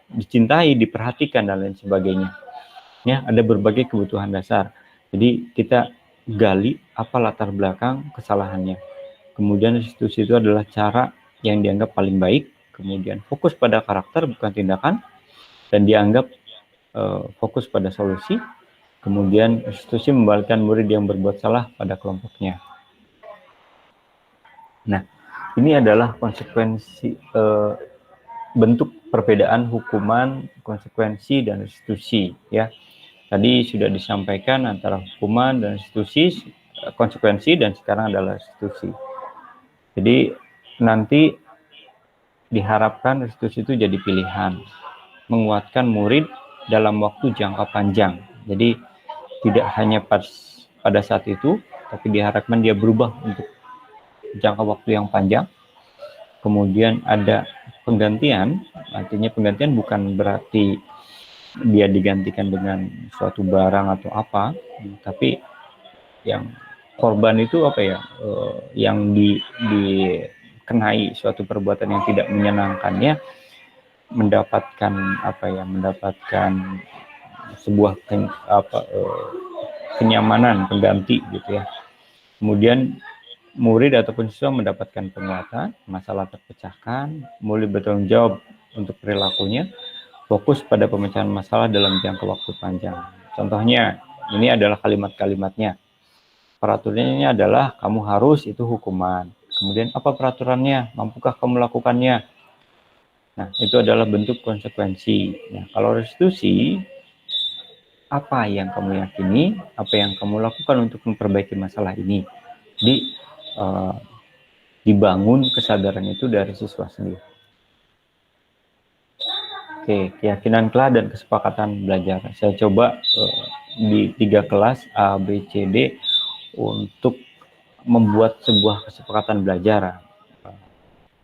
dicintai, diperhatikan dan lain sebagainya. Ya, ada berbagai kebutuhan dasar. Jadi kita gali apa latar belakang kesalahannya. Kemudian restitusi itu adalah cara yang dianggap paling baik. Kemudian fokus pada karakter bukan tindakan, dan dianggap fokus pada solusi. Kemudian restitusi membalikkan murid yang berbuat salah pada kelompoknya. Nah, ini adalah konsekuensi bentuk perbedaan hukuman, konsekuensi, dan restitusi ya. Tadi sudah disampaikan antara hukuman dan restitusi, konsekuensi, dan sekarang adalah restitusi. Jadi nanti diharapkan restitusi itu jadi pilihan, menguatkan murid dalam waktu jangka panjang. Jadi tidak hanya pada saat itu, tapi diharapkan dia berubah untuk jangka waktu yang panjang. Kemudian ada penggantian, artinya penggantian bukan berarti dia digantikan dengan suatu barang atau apa, tapi yang korban itu apa ya, yang dikenai suatu perbuatan yang tidak menyenangkannya mendapatkan apa ya, mendapatkan sebuah kenyamanan pengganti gitu ya. Kemudian murid ataupun siswa mendapatkan penguatan, masalah terpecahkan, murid bertanggung jawab untuk perilakunya, fokus pada pemecahan masalah dalam jangka waktu panjang. Contohnya, ini adalah kalimat-kalimatnya. Peraturannya adalah kamu harus, itu hukuman. Kemudian apa peraturannya? Mampukah kamu melakukannya? Nah, itu adalah bentuk konsekuensi. Nah, kalau restitusi, apa yang kamu yakini, apa yang kamu lakukan untuk memperbaiki masalah ini. Jadi, dibangun kesadaran itu dari siswa sendiri. Oke, keyakinan kelas dan kesepakatan belajar. Saya coba di 3 kelas A, B, C, D untuk membuat sebuah kesepakatan belajar.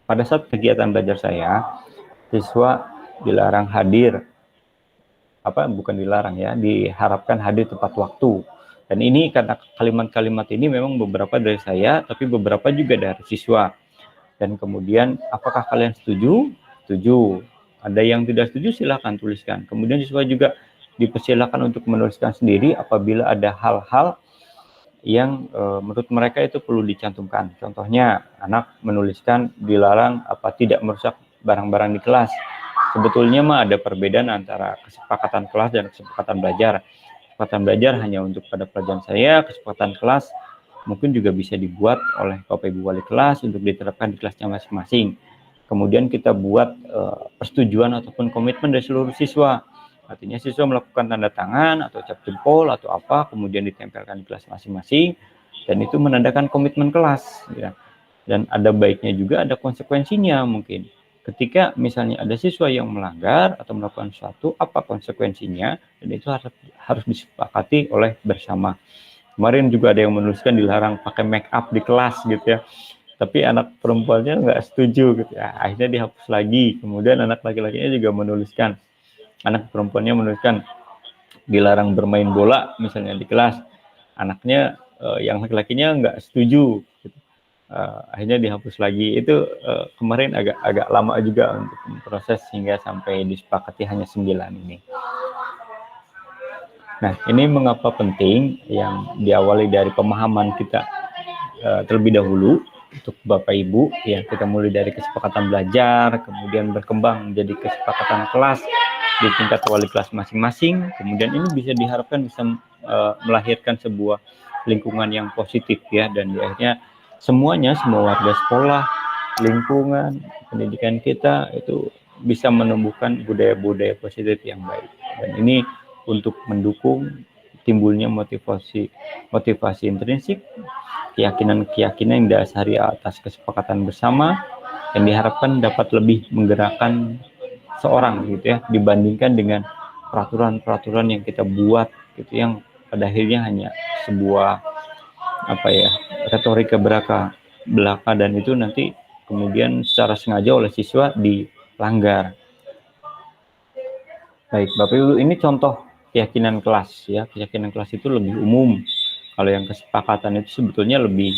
Pada saat kegiatan belajar saya, siswa dilarang hadir, bukan dilarang ya, diharapkan hadir tepat waktu. Dan ini karena kalimat-kalimat ini memang beberapa dari saya, tapi beberapa juga dari siswa. Dan kemudian, apakah kalian setuju? Setuju. Ada yang tidak setuju, silakan tuliskan. Kemudian siswa juga dipersilakan untuk menuliskan sendiri apabila ada hal-hal yang menurut mereka itu perlu dicantumkan. Contohnya, anak menuliskan dilarang tidak merusak barang-barang di kelas. Sebetulnya ada perbedaan antara kesepakatan kelas dan kesepakatan belajar. Kesepakatan belajar hanya untuk pada pelajaran saya, kesepakatan kelas mungkin juga bisa dibuat oleh Bapak Ibu Wali kelas untuk diterapkan di kelasnya masing-masing. Kemudian kita buat persetujuan ataupun komitmen dari seluruh siswa. Artinya siswa melakukan tanda tangan atau cap jempol atau apa, kemudian ditempelkan di kelas masing-masing, dan itu menandakan komitmen kelas. Ya. Dan ada baiknya juga ada konsekuensinya mungkin. Ketika misalnya ada siswa yang melanggar atau melakukan sesuatu, apa konsekuensinya, dan itu harus disepakati oleh bersama. Kemarin juga ada yang menuliskan dilarang pakai make up di kelas gitu ya. Tapi anak perempuannya nggak setuju gitu ya. Akhirnya dihapus lagi. Kemudian anak laki-lakinya juga menuliskan, anak perempuannya menuliskan dilarang bermain bola misalnya di kelas. Anaknya yang laki-lakinya nggak setuju. Gitu. Akhirnya dihapus lagi. Itu kemarin agak lama juga untuk proses hingga sampai disepakati hanya 9 ini. Nah, ini mengapa penting yang diawali dari pemahaman kita terlebih dahulu. Untuk Bapak Ibu, ya kita mulai dari kesepakatan belajar, kemudian berkembang menjadi kesepakatan kelas di tingkat wali kelas masing-masing. Kemudian ini bisa diharapkan bisa melahirkan sebuah lingkungan yang positif ya, dan akhirnya semuanya, semua warga sekolah, lingkungan, pendidikan kita itu bisa menumbuhkan budaya-budaya positif yang baik. Dan ini untuk mendukung timbulnya motivasi intrinsik, keyakinan-keyakinan yang didasari atas kesepakatan bersama, yang diharapkan dapat lebih menggerakkan seorang gitu ya, dibandingkan dengan peraturan-peraturan yang kita buat gitu, yang pada akhirnya hanya sebuah retorika belaka, dan itu nanti kemudian secara sengaja oleh siswa dilanggar. Baik, Bapak Ibu, ini contoh keyakinan kelas ya. Keyakinan kelas itu lebih umum. Kalau yang kesepakatan itu sebetulnya lebih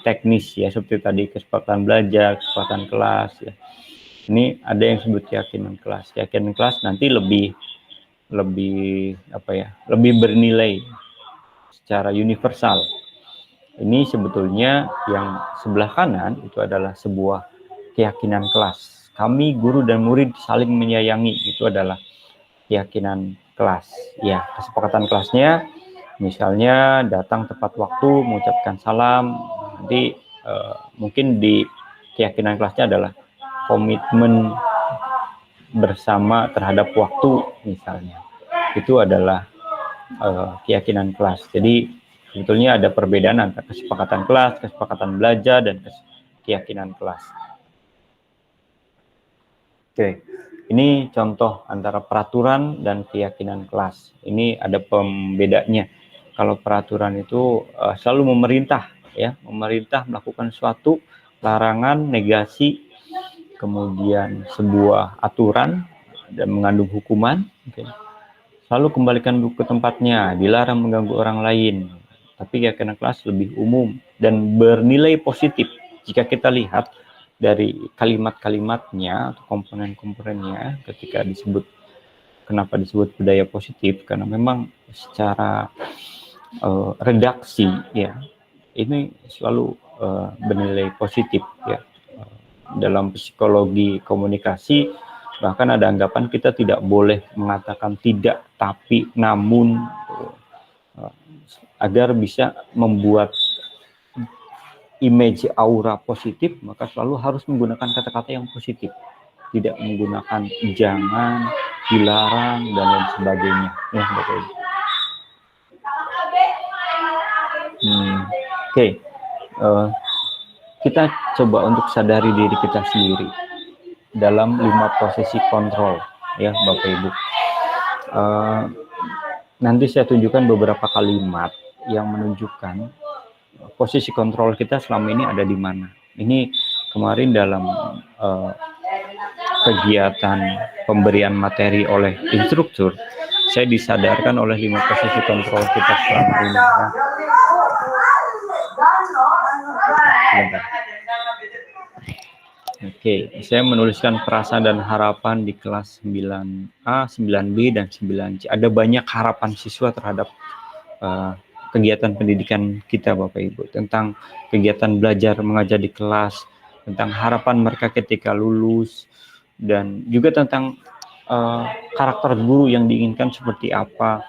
teknis ya, seperti tadi kesepakatan belajar, kesepakatan kelas ya. Ini ada yang sebut keyakinan kelas. Keyakinan kelas nanti lebih apa ya? Lebih bernilai secara universal. Ini sebetulnya yang sebelah kanan itu adalah sebuah keyakinan kelas. Kami guru dan murid saling menyayangi, itu adalah keyakinan kelas. Ya, kesepakatan kelasnya misalnya datang tepat waktu, mengucapkan salam. Nanti mungkin di keyakinan kelasnya adalah komitmen bersama terhadap waktu misalnya. Itu adalah keyakinan kelas. Jadi sebetulnya ada perbedaan antara kesepakatan kelas, kesepakatan belajar, dan keyakinan kelas. Oke, ini contoh antara peraturan dan keyakinan kelas. Ini ada pembedanya. Kalau peraturan itu selalu memerintah, ya, memerintah melakukan suatu larangan, negasi, kemudian sebuah aturan dan mengandung hukuman. Oke. Selalu kembalikan buku ke tempatnya, dilarang mengganggu orang lain. Tapi keyakinan kelas lebih umum dan bernilai positif. Jika kita lihat dari kalimat-kalimatnya atau komponen-komponennya ketika disebut, kenapa disebut budaya positif? Karena memang secara redaksi ya ini selalu bernilai positif ya. Dalam psikologi komunikasi bahkan ada anggapan kita tidak boleh mengatakan tidak, tapi, namun, agar bisa membuat image aura positif, maka selalu harus menggunakan kata-kata yang positif, tidak menggunakan jangan, dilarang, dan lain sebagainya ya, betul. Oke. Kita coba untuk sadari diri kita sendiri dalam 5 posisi kontrol ya Bapak Ibu. Nanti saya tunjukkan beberapa kalimat yang menunjukkan posisi kontrol kita selama ini ada di mana. Ini kemarin dalam kegiatan pemberian materi oleh instruktur, saya disadarkan oleh 5 posisi kontrol kita selama ini. Oke, saya menuliskan perasaan dan harapan di kelas 9A, 9B, dan 9C. Ada banyak harapan siswa terhadap kegiatan pendidikan kita Bapak Ibu, tentang kegiatan belajar mengajar di kelas, tentang harapan mereka ketika lulus, dan juga tentang karakter guru yang diinginkan seperti apa,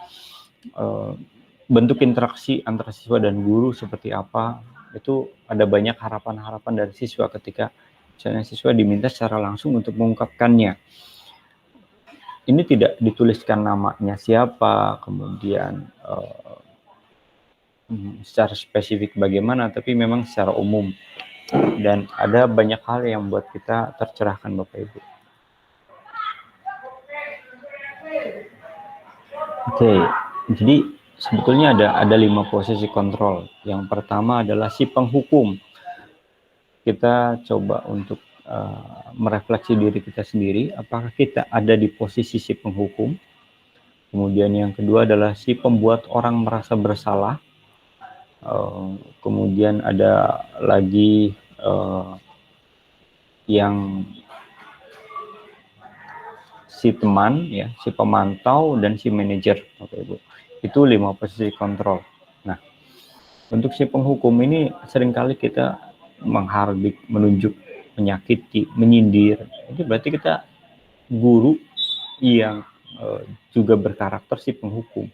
bentuk interaksi antara siswa dan guru seperti apa. Itu ada banyak harapan-harapan dari siswa ketika misalnya siswa diminta secara langsung untuk mengungkapkannya. Ini tidak dituliskan namanya siapa, kemudian secara spesifik bagaimana, tapi memang secara umum. Dan ada banyak hal yang membuat kita tercerahkan Bapak Ibu. Oke, jadi sebetulnya ada 5 posisi kontrol. Yang pertama adalah si penghukum. Kita coba untuk merefleksi diri kita sendiri, apakah kita ada di posisi si penghukum. Kemudian yang kedua adalah si pembuat orang merasa bersalah. Kemudian ada lagi yang si teman, ya, si pemantau, dan si manajer. Itu 5 posisi kontrol. Nah, untuk si penghukum ini seringkali kita menghardik, menunjuk, menyakiti, menyindir. Itu berarti kita guru yang juga berkarakter si penghukum.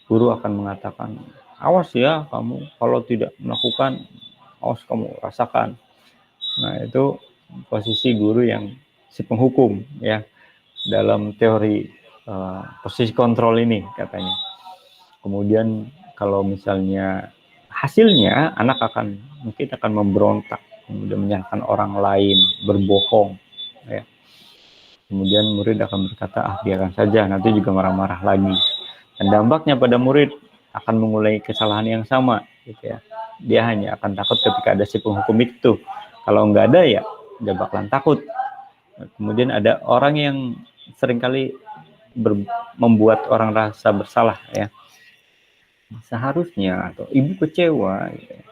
Guru akan mengatakan, awas ya kamu, kalau tidak melakukan, awas kamu rasakan. Nah, itu posisi guru yang si penghukum ya, dalam teori posisi kontrol ini katanya. Kemudian kalau misalnya hasilnya anak mungkin akan memberontak, kemudian menyalahkan orang lain, berbohong ya. Kemudian murid akan berkata, biarkan saja, nanti juga marah-marah lagi. Dan dampaknya pada murid akan mengulangi kesalahan yang sama gitu ya. Dia hanya akan takut ketika ada si penghukum itu. Kalau nggak ada ya dia bakalan takut. Kemudian ada orang yang seringkali membuat orang rasa bersalah ya. Seharusnya atau ibu kecewa gitu ya.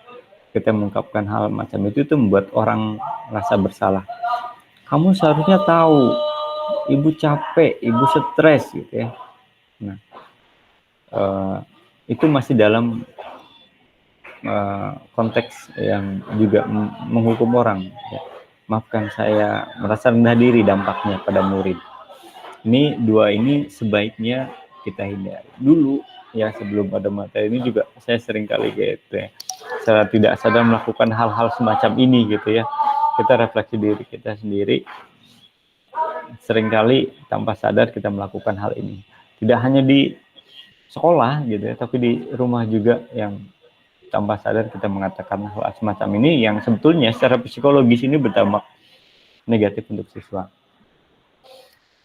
Kita mengungkapkan hal macam itu membuat orang rasa bersalah. Kamu seharusnya tahu ibu capek, ibu stres gitu ya. Nah, itu masih dalam konteks yang juga menghukum orang ya. Maafkan, saya merasa rendah diri dampaknya pada murid. Ini dua ini sebaiknya kita hindari. Dulu ya, sebelum ada materi ini juga saya sering kali gitu ya, secara tidak sadar melakukan hal-hal semacam ini gitu ya. Kita refleksi diri kita sendiri, seringkali tanpa sadar kita melakukan hal ini. Tidak hanya di sekolah gitu ya, tapi di rumah juga yang tanpa sadar kita mengatakan hal semacam ini yang sebetulnya secara psikologis ini berdampak negatif untuk siswa.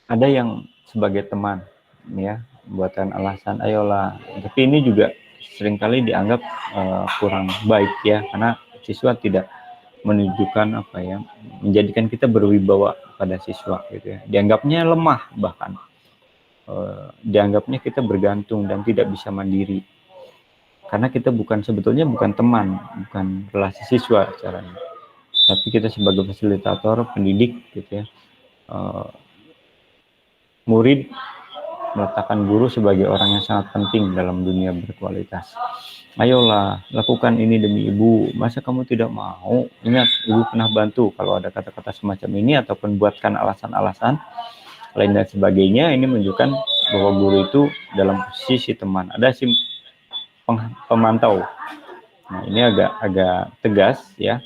Ada yang sebagai teman ya, buatan alasan ayolah, tapi ini juga seringkali dianggap kurang baik ya, karena siswa tidak menunjukkan apa ya, menjadikan kita berwibawa pada siswa gitu ya, dianggapnya lemah, bahkan dianggapnya kita bergantung dan tidak bisa mandiri, karena kita sebetulnya bukan teman, bukan relasi siswa caranya, tapi kita sebagai fasilitator, pendidik gitu ya. Murid meletakkan guru sebagai orang yang sangat penting dalam dunia berkualitas. Ayolah, lakukan ini demi ibu. Masa kamu tidak mau? Ingat, ibu pernah bantu. Kalau ada kata-kata semacam ini ataupun buatkan alasan-alasan lain dan sebagainya, ini menunjukkan bahwa guru itu dalam posisi teman. Ada si pemantau. Nah, ini agak tegas ya.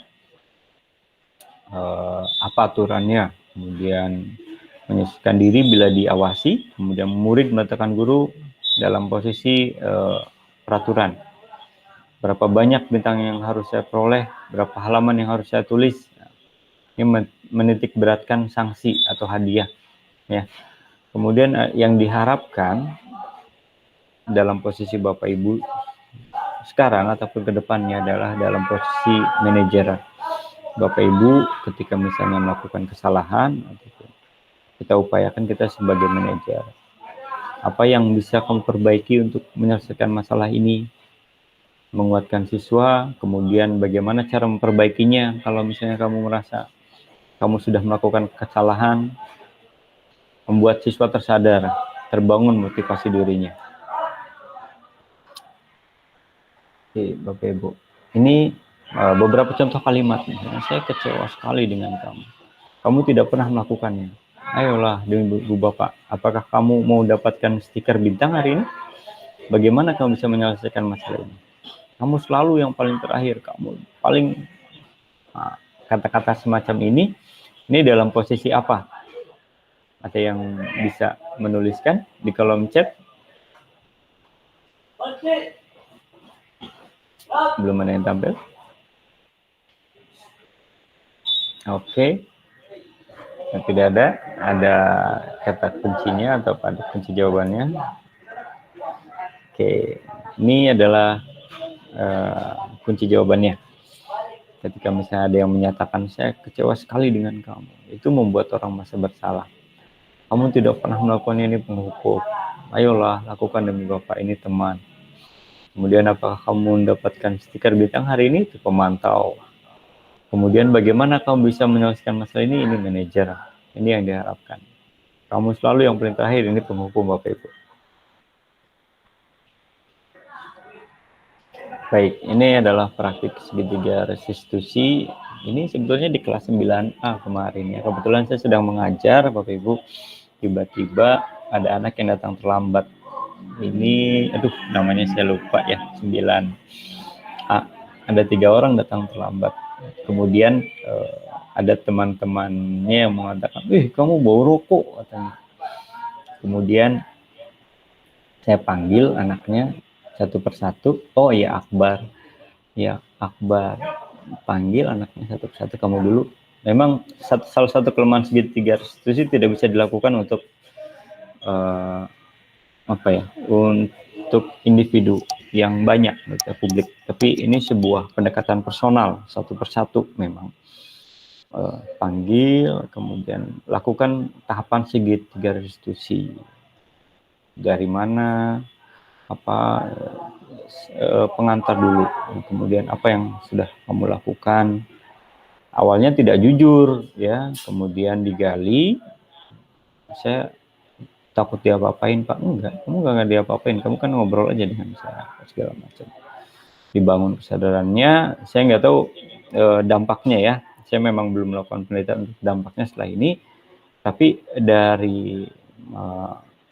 Apa aturannya? Kemudian menyisihkan diri bila diawasi, kemudian murid meletakkan guru dalam posisi peraturan. Berapa banyak bintang yang harus saya peroleh, berapa halaman yang harus saya tulis. Ini menitik beratkan sanksi atau hadiah. Ya. Kemudian yang diharapkan dalam posisi Bapak Ibu sekarang ataupun ke depannya adalah dalam posisi manajer. Bapak Ibu ketika misalnya melakukan kesalahan, kita upayakan kita sebagai manajer. Apa yang bisa kamu perbaiki untuk menyelesaikan masalah ini? Menguatkan siswa, kemudian bagaimana cara memperbaikinya kalau misalnya kamu merasa kamu sudah melakukan kesalahan, membuat siswa tersadar, terbangun motivasi dirinya. Oke, Bapak Ibu. Ini beberapa contoh kalimat. Saya kecewa sekali dengan kamu. Kamu tidak pernah melakukannya. Ayolah, Ibu Bapak, apakah kamu mau dapatkan stiker bintang hari ini? Bagaimana kamu bisa menyelesaikan masalah ini? Kamu selalu yang paling terakhir, kamu paling kata-kata semacam ini dalam posisi apa? Ada yang bisa menuliskan di kolom chat? Belum ada yang tampil? Oke. Yang tidak ada kata kuncinya atau ada kunci jawabannya. Oke, ini adalah kunci jawabannya. Ketika misalnya ada yang menyatakan saya kecewa sekali dengan kamu, itu membuat orang merasa bersalah. Kamu tidak pernah melakukan ini penghukum. Ayolah, lakukan demi Bapak, ini teman. Kemudian apakah kamu mendapatkan stiker bintang hari ini? Itu pemantau. Kemudian bagaimana kamu bisa menyelesaikan masalah ini? Ini manajer. Ini yang diharapkan. Kamu selalu yang paling terakhir, ini penghukum Bapak Ibu. Baik, ini adalah praktik segitiga restitusi. Ini sebetulnya di kelas 9A kemarin ya. Kebetulan saya sedang mengajar Bapak Ibu. Tiba-tiba ada anak yang datang terlambat. Ini, namanya saya lupa ya, 9A. Ada 3 orang datang terlambat. Kemudian ada teman-temannya yang mengatakan, kamu bau rokok katanya. Kemudian saya panggil anaknya satu persatu. Oh ya Akbar, panggil anaknya satu persatu. Kamu dulu. Memang salah satu kelemahan segitiga restitusi tidak bisa dilakukan untuk untuk individu yang banyak gitu, publik. Tapi ini sebuah pendekatan personal, satu persatu memang. Panggil, kemudian lakukan tahapan segitiga restitusi. dari mana, apa pengantar dulu, kemudian apa yang sudah kamu lakukan. Awalnya tidak jujur ya, kemudian digali, saya takut diapa-apain Pak. Enggak, kamu nggak diapa-apain, kamu kan ngobrol aja dengan saya segala macam. Dibangun kesadarannya. Saya nggak tahu dampaknya ya, saya memang belum melakukan penelitian untuk dampaknya setelah ini, tapi dari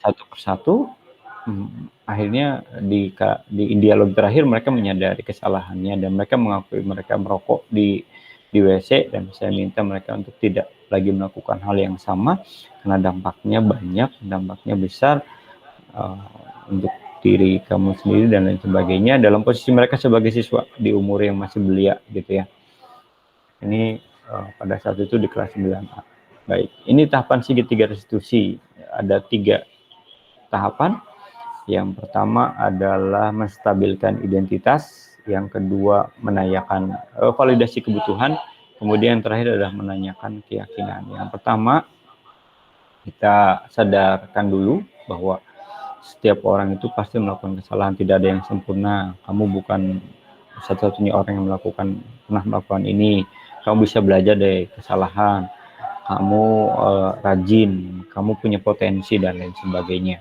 satu persatu akhirnya di dialog terakhir mereka menyadari kesalahannya dan mereka mengakui mereka merokok di WC, dan saya minta mereka untuk tidak lagi melakukan hal yang sama karena dampaknya banyak, dampaknya besar untuk diri kamu sendiri dan lain sebagainya, dalam posisi mereka sebagai siswa di umur yang masih belia gitu ya. Ini pada saat itu di kelas 9A. Baik, ini tahapan segitiga restitusi. Ada 3 tahapan. Yang pertama adalah menstabilkan identitas, yang kedua menanyakan validasi kebutuhan, kemudian yang terakhir adalah menanyakan keyakinan. Yang pertama, kita sadarkan dulu bahwa setiap orang itu pasti melakukan kesalahan, tidak ada yang sempurna. Kamu bukan satu-satunya orang yang pernah melakukan ini. Kamu bisa belajar dari kesalahan. Kamu rajin, kamu punya potensi dan lain sebagainya.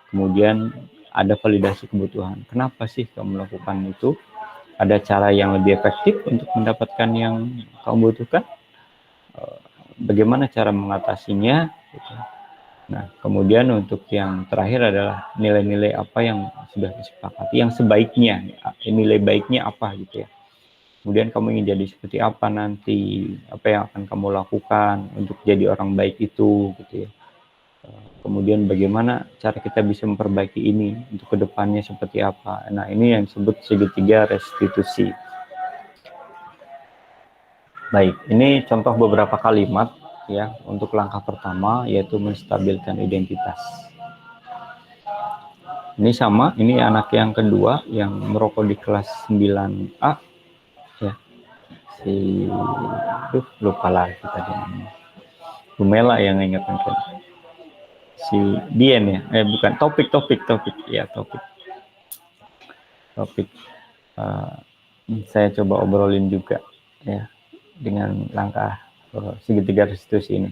Kemudian ada validasi kebutuhan. Kenapa sih kamu melakukan itu? Ada cara yang lebih efektif untuk mendapatkan yang kamu butuhkan? Bagaimana cara mengatasinya? Nah, kemudian untuk yang terakhir adalah nilai-nilai apa yang sudah disepakati, yang sebaiknya, nilai baiknya apa gitu ya. Kemudian kamu ingin jadi seperti apa nanti, apa yang akan kamu lakukan untuk jadi orang baik itu gitu ya. Kemudian bagaimana cara kita bisa memperbaiki ini untuk kedepannya seperti apa. Nah, ini yang disebut segitiga restitusi. Baik, ini contoh beberapa kalimat ya untuk langkah pertama, yaitu menstabilkan identitas. Ini sama, ini anak yang kedua yang merokok di kelas 9A ya. Lupa lagi tadi namanya. Bu Mela yang ingatkan kan. Si Dian ya, bukan, topik ya, topik. Saya coba obrolin juga ya dengan langkah segitiga restitusi ini.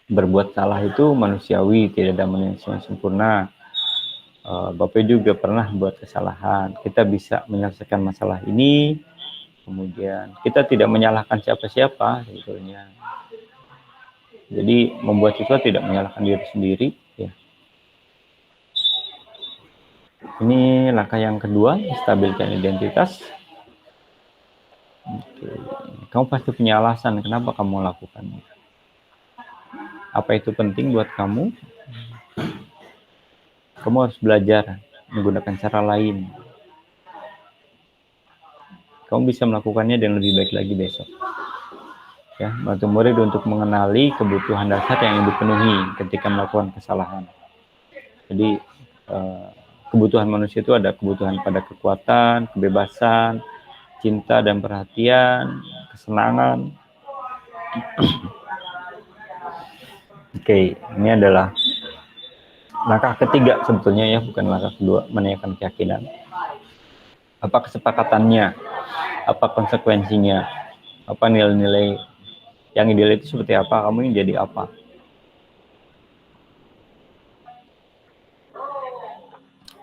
Berbuat salah itu manusiawi, tidak ada manusia yang sempurna. Bapak juga pernah buat kesalahan. Kita bisa menyelesaikan masalah ini, kemudian kita tidak menyalahkan siapa-siapa sebetulnya. Jadi membuat siswa tidak menyalahkan diri sendiri ya. Ini langkah yang kedua, stabilkan identitas. Oke. Kamu pasti punya alasan kenapa kamu lakukannya. Apa itu penting buat kamu? Kamu harus belajar menggunakan cara lain. Kamu bisa melakukannya dan lebih baik lagi besok. Ya, bantu murid untuk mengenali kebutuhan dasar yang dipenuhi ketika melakukan kesalahan. Jadi kebutuhan manusia itu ada kebutuhan pada kekuatan, kebebasan, cinta dan perhatian, kesenangan. Oke, ini adalah langkah ketiga sebetulnya ya, bukan langkah kedua, menanyakan keyakinan. Apa kesepakatannya? Apa konsekuensinya? Apa nilai-nilai yang ideal itu seperti apa? Kamu ingin jadi apa?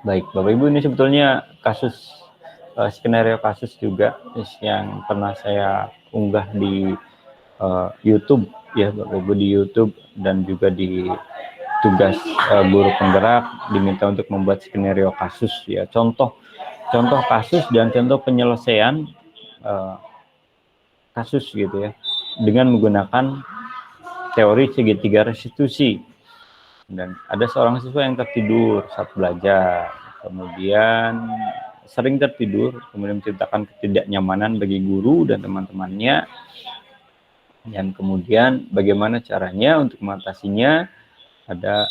Baik, Bapak Ibu, ini sebetulnya kasus skenario kasus juga yang pernah saya unggah di YouTube ya, Bapak Ibu, di YouTube dan juga di tugas guru penggerak diminta untuk membuat skenario kasus ya, contoh kasus dan contoh penyelesaian kasus gitu ya, dengan menggunakan teori segitiga restitusi. Dan ada seorang siswa yang tertidur saat belajar, kemudian sering tertidur, kemudian menciptakan ketidaknyamanan bagi guru dan teman-temannya, dan kemudian bagaimana caranya untuk mengatasinya. Ada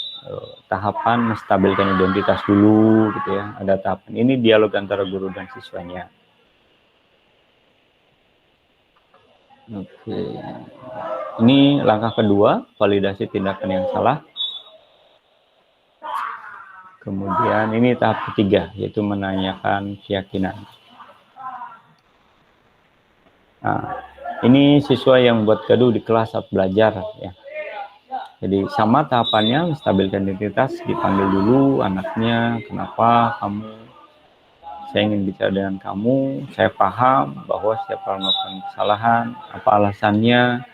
tahapan menstabilkan identitas dulu gitu ya, ada tahapan ini dialog antara guru dan siswanya. Oke, ini langkah kedua, validasi tindakan yang salah. Kemudian ini tahap ketiga, yaitu menanyakan keyakinan. Nah, ini siswa yang buat gaduh di kelas saat belajar ya. Jadi sama tahapannya, stabilkan identitas, dipanggil dulu anaknya, kenapa kamu, saya ingin bicara dengan kamu, saya paham bahwa setiap orang melakukan kesalahan, apa alasannya,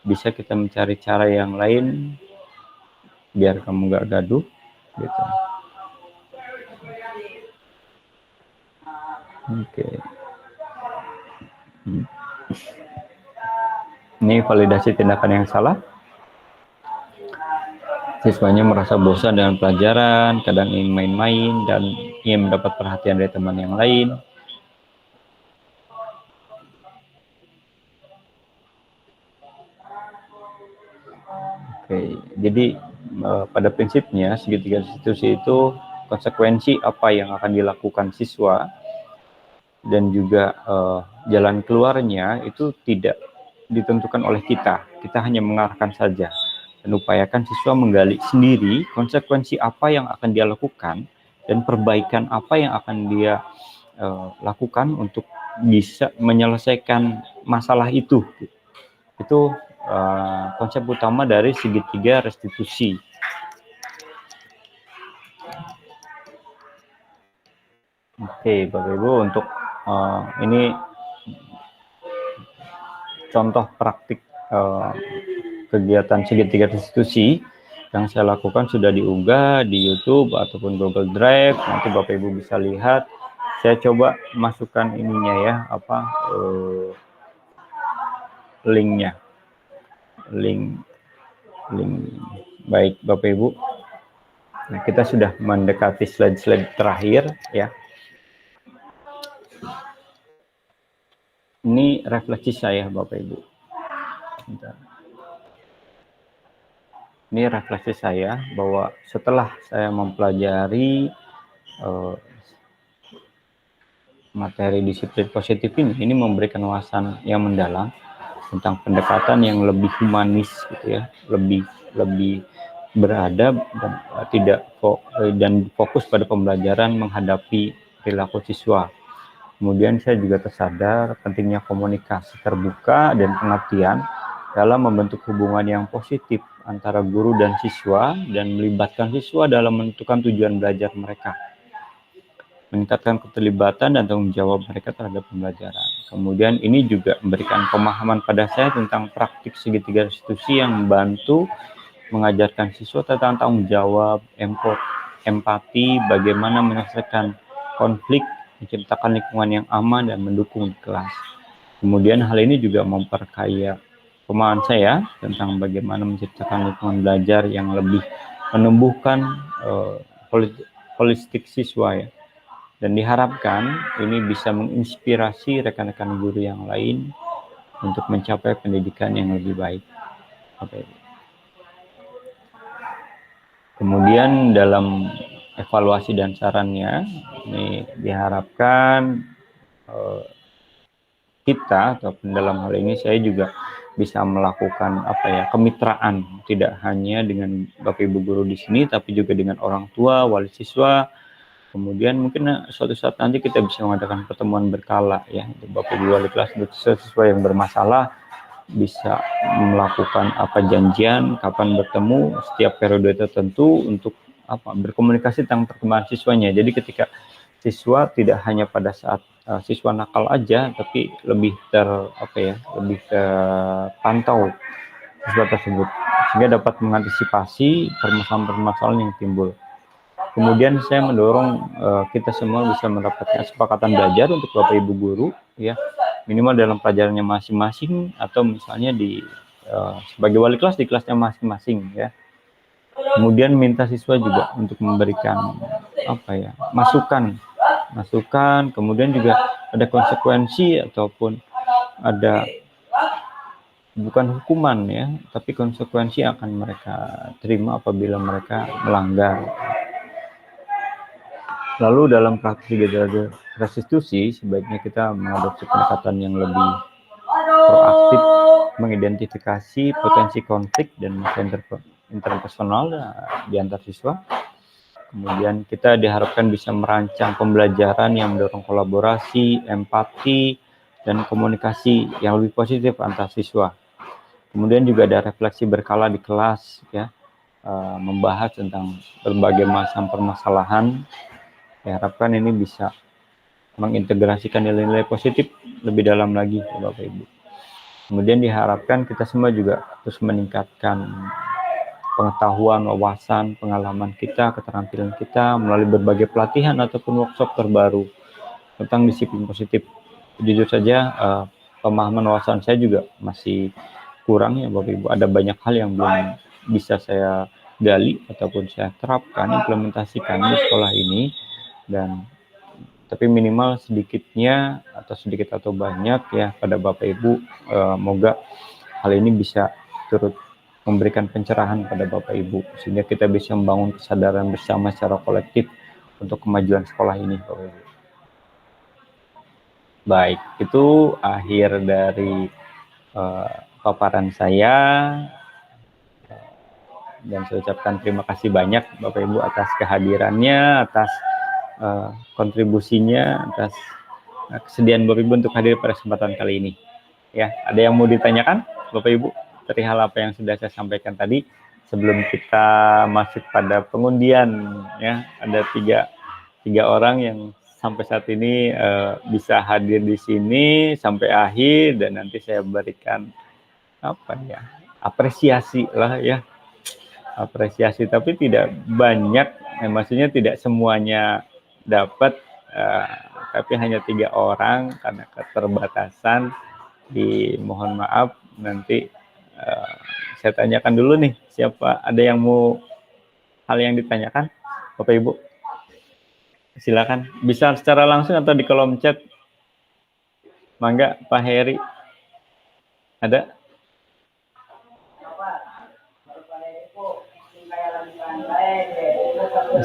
bisa kita mencari cara yang lain biar kamu gak gaduh gitu. Oke. Ini validasi tindakan yang salah. Siswanya merasa bosan dengan pelajaran, kadang ingin main-main dan ingin mendapat perhatian dari teman yang lain. Oke, jadi pada prinsipnya segitiga restitusi itu konsekuensi apa yang akan dilakukan siswa dan juga jalan keluarnya itu tidak ditentukan oleh kita. Kita hanya mengarahkan saja dan upayakan siswa menggali sendiri konsekuensi apa yang akan dia lakukan dan perbaikan apa yang akan dia lakukan untuk bisa menyelesaikan masalah itu. Itu konsep utama dari segitiga restitusi. Oke, Bapak Ibu, untuk ini contoh praktik kegiatan segitiga restitusi yang saya lakukan sudah diunggah di YouTube ataupun Google Drive. Nanti Bapak Ibu bisa lihat. Saya coba masukkan ininya ya, linknya. Link baik Bapak Ibu. Nah, kita sudah mendekati slide terakhir ya. Ini refleksi saya Bapak Ibu. Ini refleksi saya bahwa setelah saya mempelajari materi disiplin positif ini memberikan wawasan yang mendalam tentang pendekatan yang lebih humanis gitu ya, lebih beradab dan dan fokus pada pembelajaran menghadapi perilaku siswa. Kemudian saya juga tersadar pentingnya komunikasi terbuka dan pengertian dalam membentuk hubungan yang positif antara guru dan siswa dan melibatkan siswa dalam menentukan tujuan belajar mereka. Meningkatkan keterlibatan dan tanggung jawab mereka terhadap pembelajaran. Kemudian ini juga memberikan pemahaman pada saya tentang praktik segitiga restitusi yang membantu mengajarkan siswa tentang tanggung jawab, empati, bagaimana menyelesaikan konflik, menciptakan lingkungan yang aman dan mendukung di kelas. Kemudian hal ini juga memperkaya pemahaman saya tentang bagaimana menciptakan lingkungan belajar yang lebih menumbuhkan holistik siswa ya. Dan diharapkan ini bisa menginspirasi rekan-rekan guru yang lain untuk mencapai pendidikan yang lebih baik. Oke. Kemudian dalam evaluasi dan sarannya, ini diharapkan kita ataupun dalam hal ini saya juga bisa melakukan kemitraan, tidak hanya dengan Bapak Ibu guru di sini, tapi juga dengan orang tua, wali siswa. Kemudian mungkin suatu saat nanti kita bisa mengadakan pertemuan berkala ya, Bapak Ibu wali kelas siswa yang bermasalah bisa melakukan janjian kapan bertemu setiap periode tertentu untuk berkomunikasi tentang perkembangan siswanya. Jadi ketika siswa tidak hanya pada saat siswa nakal aja, tapi lebih lebih terpantau siswa tersebut sehingga dapat mengantisipasi permasalahan-permasalahan yang timbul. Kemudian saya mendorong kita semua bisa mendapatkan kesepakatan belajar untuk Bapak Ibu guru ya, minimal dalam pelajarannya masing-masing atau misalnya sebagai wali kelas di kelasnya masing-masing ya. Kemudian minta siswa juga untuk memberikan masukan, kemudian juga ada konsekuensi ataupun ada bukan hukuman ya, tapi konsekuensi akan mereka terima apabila mereka melanggar. Lalu dalam praktik restitusi sebaiknya kita mengadopsi pendekatan yang lebih proaktif, mengidentifikasi potensi konflik dan masalah interpersonal di antar siswa. Kemudian kita diharapkan bisa merancang pembelajaran yang mendorong kolaborasi, empati, dan komunikasi yang lebih positif antar siswa. Kemudian juga ada refleksi berkala di kelas, ya, membahas tentang berbagai macam permasalahan. Diharapkan ini bisa mengintegrasikan nilai-nilai positif lebih dalam lagi, Bapak Ibu. Kemudian diharapkan kita semua juga terus meningkatkan pengetahuan, wawasan, pengalaman kita, keterampilan kita melalui berbagai pelatihan ataupun workshop terbaru tentang disiplin positif. Jujur saja, pemahaman wawasan saya juga masih kurang, ya Bapak Ibu. Ada banyak hal yang belum bisa saya gali ataupun saya terapkan, implementasikan di sekolah ini, dan tapi minimal sedikitnya atau sedikit atau banyak ya pada Bapak Ibu, moga hal ini bisa turut memberikan pencerahan pada Bapak Ibu sehingga kita bisa membangun kesadaran bersama secara kolektif untuk kemajuan sekolah ini, Bapak Ibu. Baik, itu akhir dari paparan saya, dan saya ucapkan terima kasih banyak Bapak Ibu atas kehadirannya, atas kontribusinya, atas kesediaan Bapak Ibu untuk hadir pada kesempatan kali ini. Ya, ada yang mau ditanyakan Bapak Ibu perihal apa yang sudah saya sampaikan tadi sebelum kita masuk pada pengundian, ya. Ada tiga orang yang sampai saat ini bisa hadir di sini sampai akhir, dan nanti saya berikan apresiasi lah, ya, apresiasi, tapi tidak banyak, maksudnya tidak semuanya dapat, tapi hanya 3 orang karena keterbatasan. Mohon maaf, nanti saya tanyakan dulu nih, siapa ada yang mau hal yang ditanyakan, Bapak Ibu? Silakan, bisa secara langsung atau di kolom chat. Mangga, Pak Heri. Ada?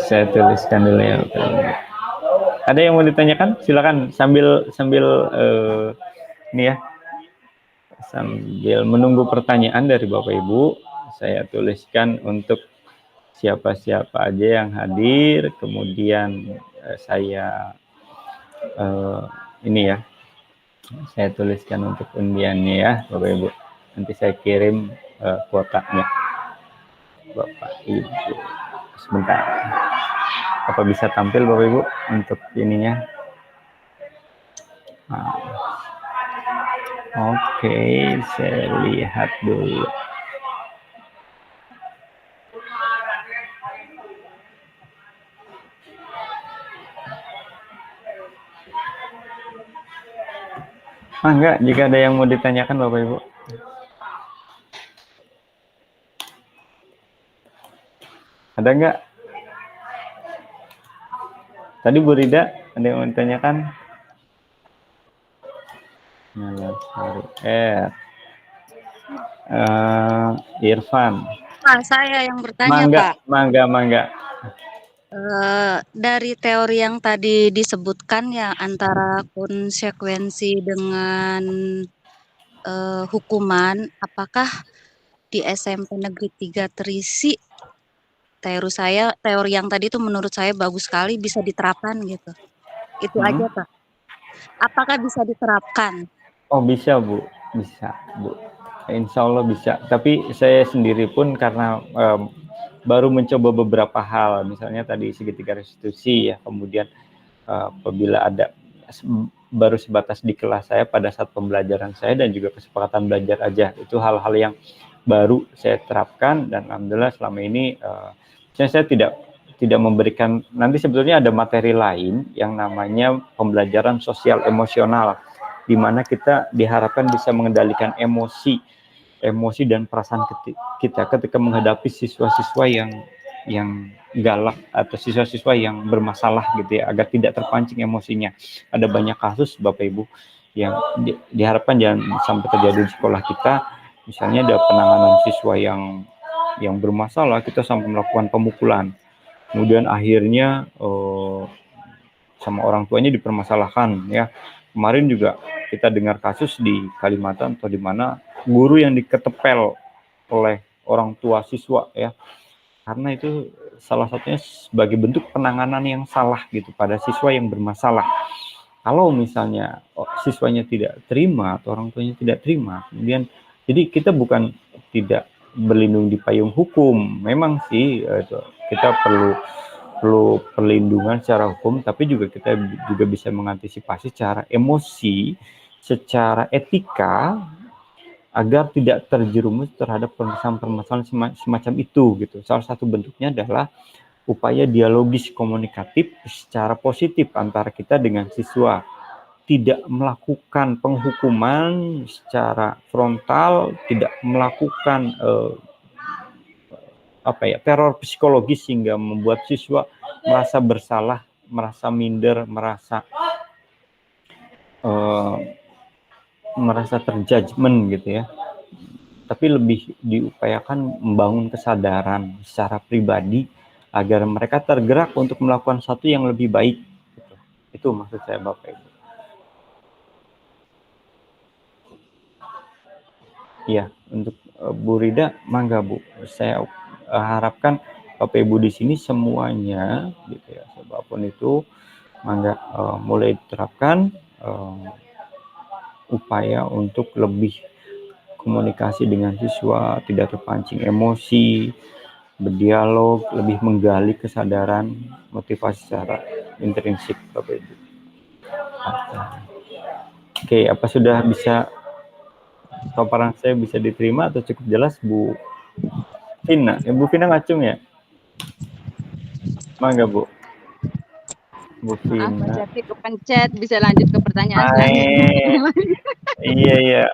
Saya tuliskan dulu ya. Ada yang mau ditanyakan? Silakan sambil ini ya. Sambil menunggu pertanyaan dari Bapak Ibu, saya tuliskan untuk siapa-siapa aja yang hadir, kemudian saya ini ya, saya tuliskan untuk undiannya ya Bapak Ibu. Nanti saya kirim kuotanya Bapak Ibu. Sebentar, apa bisa tampil Bapak Ibu untuk ininya? Oke, saya lihat dulu. Enggak, jika ada yang mau ditanyakan Bapak Ibu. Ada enggak? Tadi Bu Rida, ada yang mau ditanyakan? Irfan. Saya yang bertanya, Pak. Mangga. Dari teori yang tadi disebutkan ya, antara konsekuensi dengan hukuman, apakah di SMP Negeri 3 Terisi teori yang tadi itu menurut saya bagus sekali, bisa diterapkan gitu. Itu aja, Pak. Apakah bisa diterapkan? Oh, bisa Bu, bisa Bu. Insya Allah bisa. Tapi saya sendiri pun karena baru mencoba beberapa hal, misalnya tadi segitiga restitusi ya, kemudian apabila ada baru sebatas di kelas saya pada saat pembelajaran saya dan juga kesepakatan belajar aja, itu hal-hal yang baru saya terapkan, dan alhamdulillah selama ini saya tidak memberikan. Nanti sebetulnya ada materi lain yang namanya pembelajaran sosial emosional, di mana kita diharapkan bisa mengendalikan emosi dan perasaan kita ketika menghadapi siswa-siswa yang galak atau siswa-siswa yang bermasalah gitu ya, agar tidak terpancing emosinya. Ada banyak kasus Bapak Ibu yang diharapkan jangan sampai terjadi di sekolah kita. Misalnya ada penanganan siswa yang bermasalah, kita sampai melakukan pemukulan, kemudian akhirnya sama orang tuanya dipermasalahkan ya. Kemarin juga kita dengar kasus di Kalimantan atau di mana guru yang diketepel oleh orang tua siswa ya, karena itu salah satunya sebagai bentuk penanganan yang salah gitu pada siswa yang bermasalah. Kalau misalnya siswanya tidak terima atau orang tuanya tidak terima, kemudian jadi kita bukan tidak berlindung di payung hukum, memang sih kita perlu perlindungan secara hukum, tapi juga kita juga bisa mengantisipasi secara emosi, secara etika, agar tidak terjerumus terhadap permasalahan-permasalahan semacam itu gitu. Salah satu bentuknya adalah upaya dialogis komunikatif secara positif antara kita dengan siswa. Tidak melakukan penghukuman secara frontal, tidak melakukan teror psikologis sehingga membuat siswa merasa bersalah, merasa minder, merasa terjudgment gitu ya. Tapi lebih diupayakan membangun kesadaran secara pribadi agar mereka tergerak untuk melakukan sesuatu yang lebih baik. Gitu. Itu maksud saya Bapak Ibu. Ya, untuk Bu Rida, mangga Bu. Saya harapkan Bapak Ibu di sini semuanya, gitu ya, siapapun itu, mangga mulai diterapkan upaya untuk lebih komunikasi dengan siswa, tidak terpancing emosi, berdialog, lebih menggali kesadaran, motivasi secara intrinsik Bapak Ibu. Oke, apa sudah bisa paparan saya bisa diterima atau cukup jelas Bu Vina? Bu Vina ngacung ya? Mangga Bu. Bu Vina. Mas Epi kepencet, bisa lanjut ke pertanyaan selanjutnya. Iya.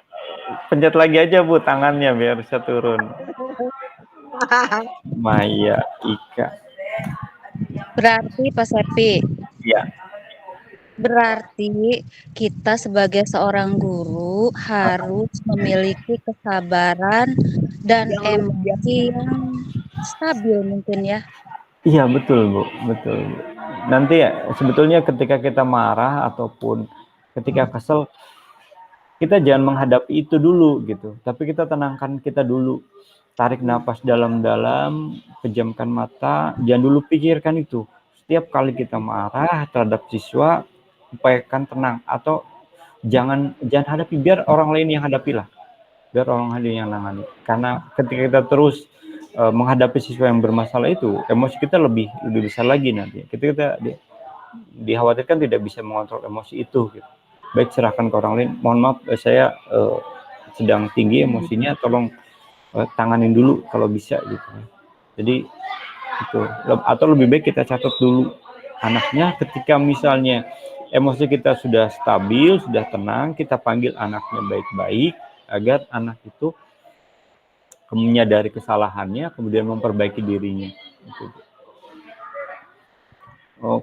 Pencet lagi aja Bu tangannya biar bisa turun. Maya Ika. Berarti Pak Sepi. Ya. Berarti kita sebagai seorang guru harus memiliki kesabaran dan emosi yang stabil mungkin ya. Iya betul Bu, betul. Nanti ya sebetulnya ketika kita marah ataupun ketika kesel, kita jangan menghadapi itu dulu gitu, tapi kita tenangkan kita dulu. Tarik napas dalam-dalam, pejamkan mata, jangan dulu pikirkan itu. Setiap kali kita marah terhadap siswa, upayakan tenang atau jangan hadapi, biar orang lain yang hadapilah. Biar orang lain yang nangani. Karena ketika kita terus menghadapi siswa yang bermasalah itu, emosi kita lebih besar lagi nanti. Kita dikhawatirkan tidak bisa mengontrol emosi itu gitu. Baik, serahkan ke orang lain. Mohon maaf, saya sedang tinggi emosinya, tolong tanganin dulu kalau bisa gitu. Jadi itu, atau lebih baik kita catat dulu anaknya. Ketika misalnya emosi kita sudah stabil, sudah tenang, kita panggil anaknya baik-baik agar anak itu menyadari kesalahannya, kemudian memperbaiki dirinya. Oh,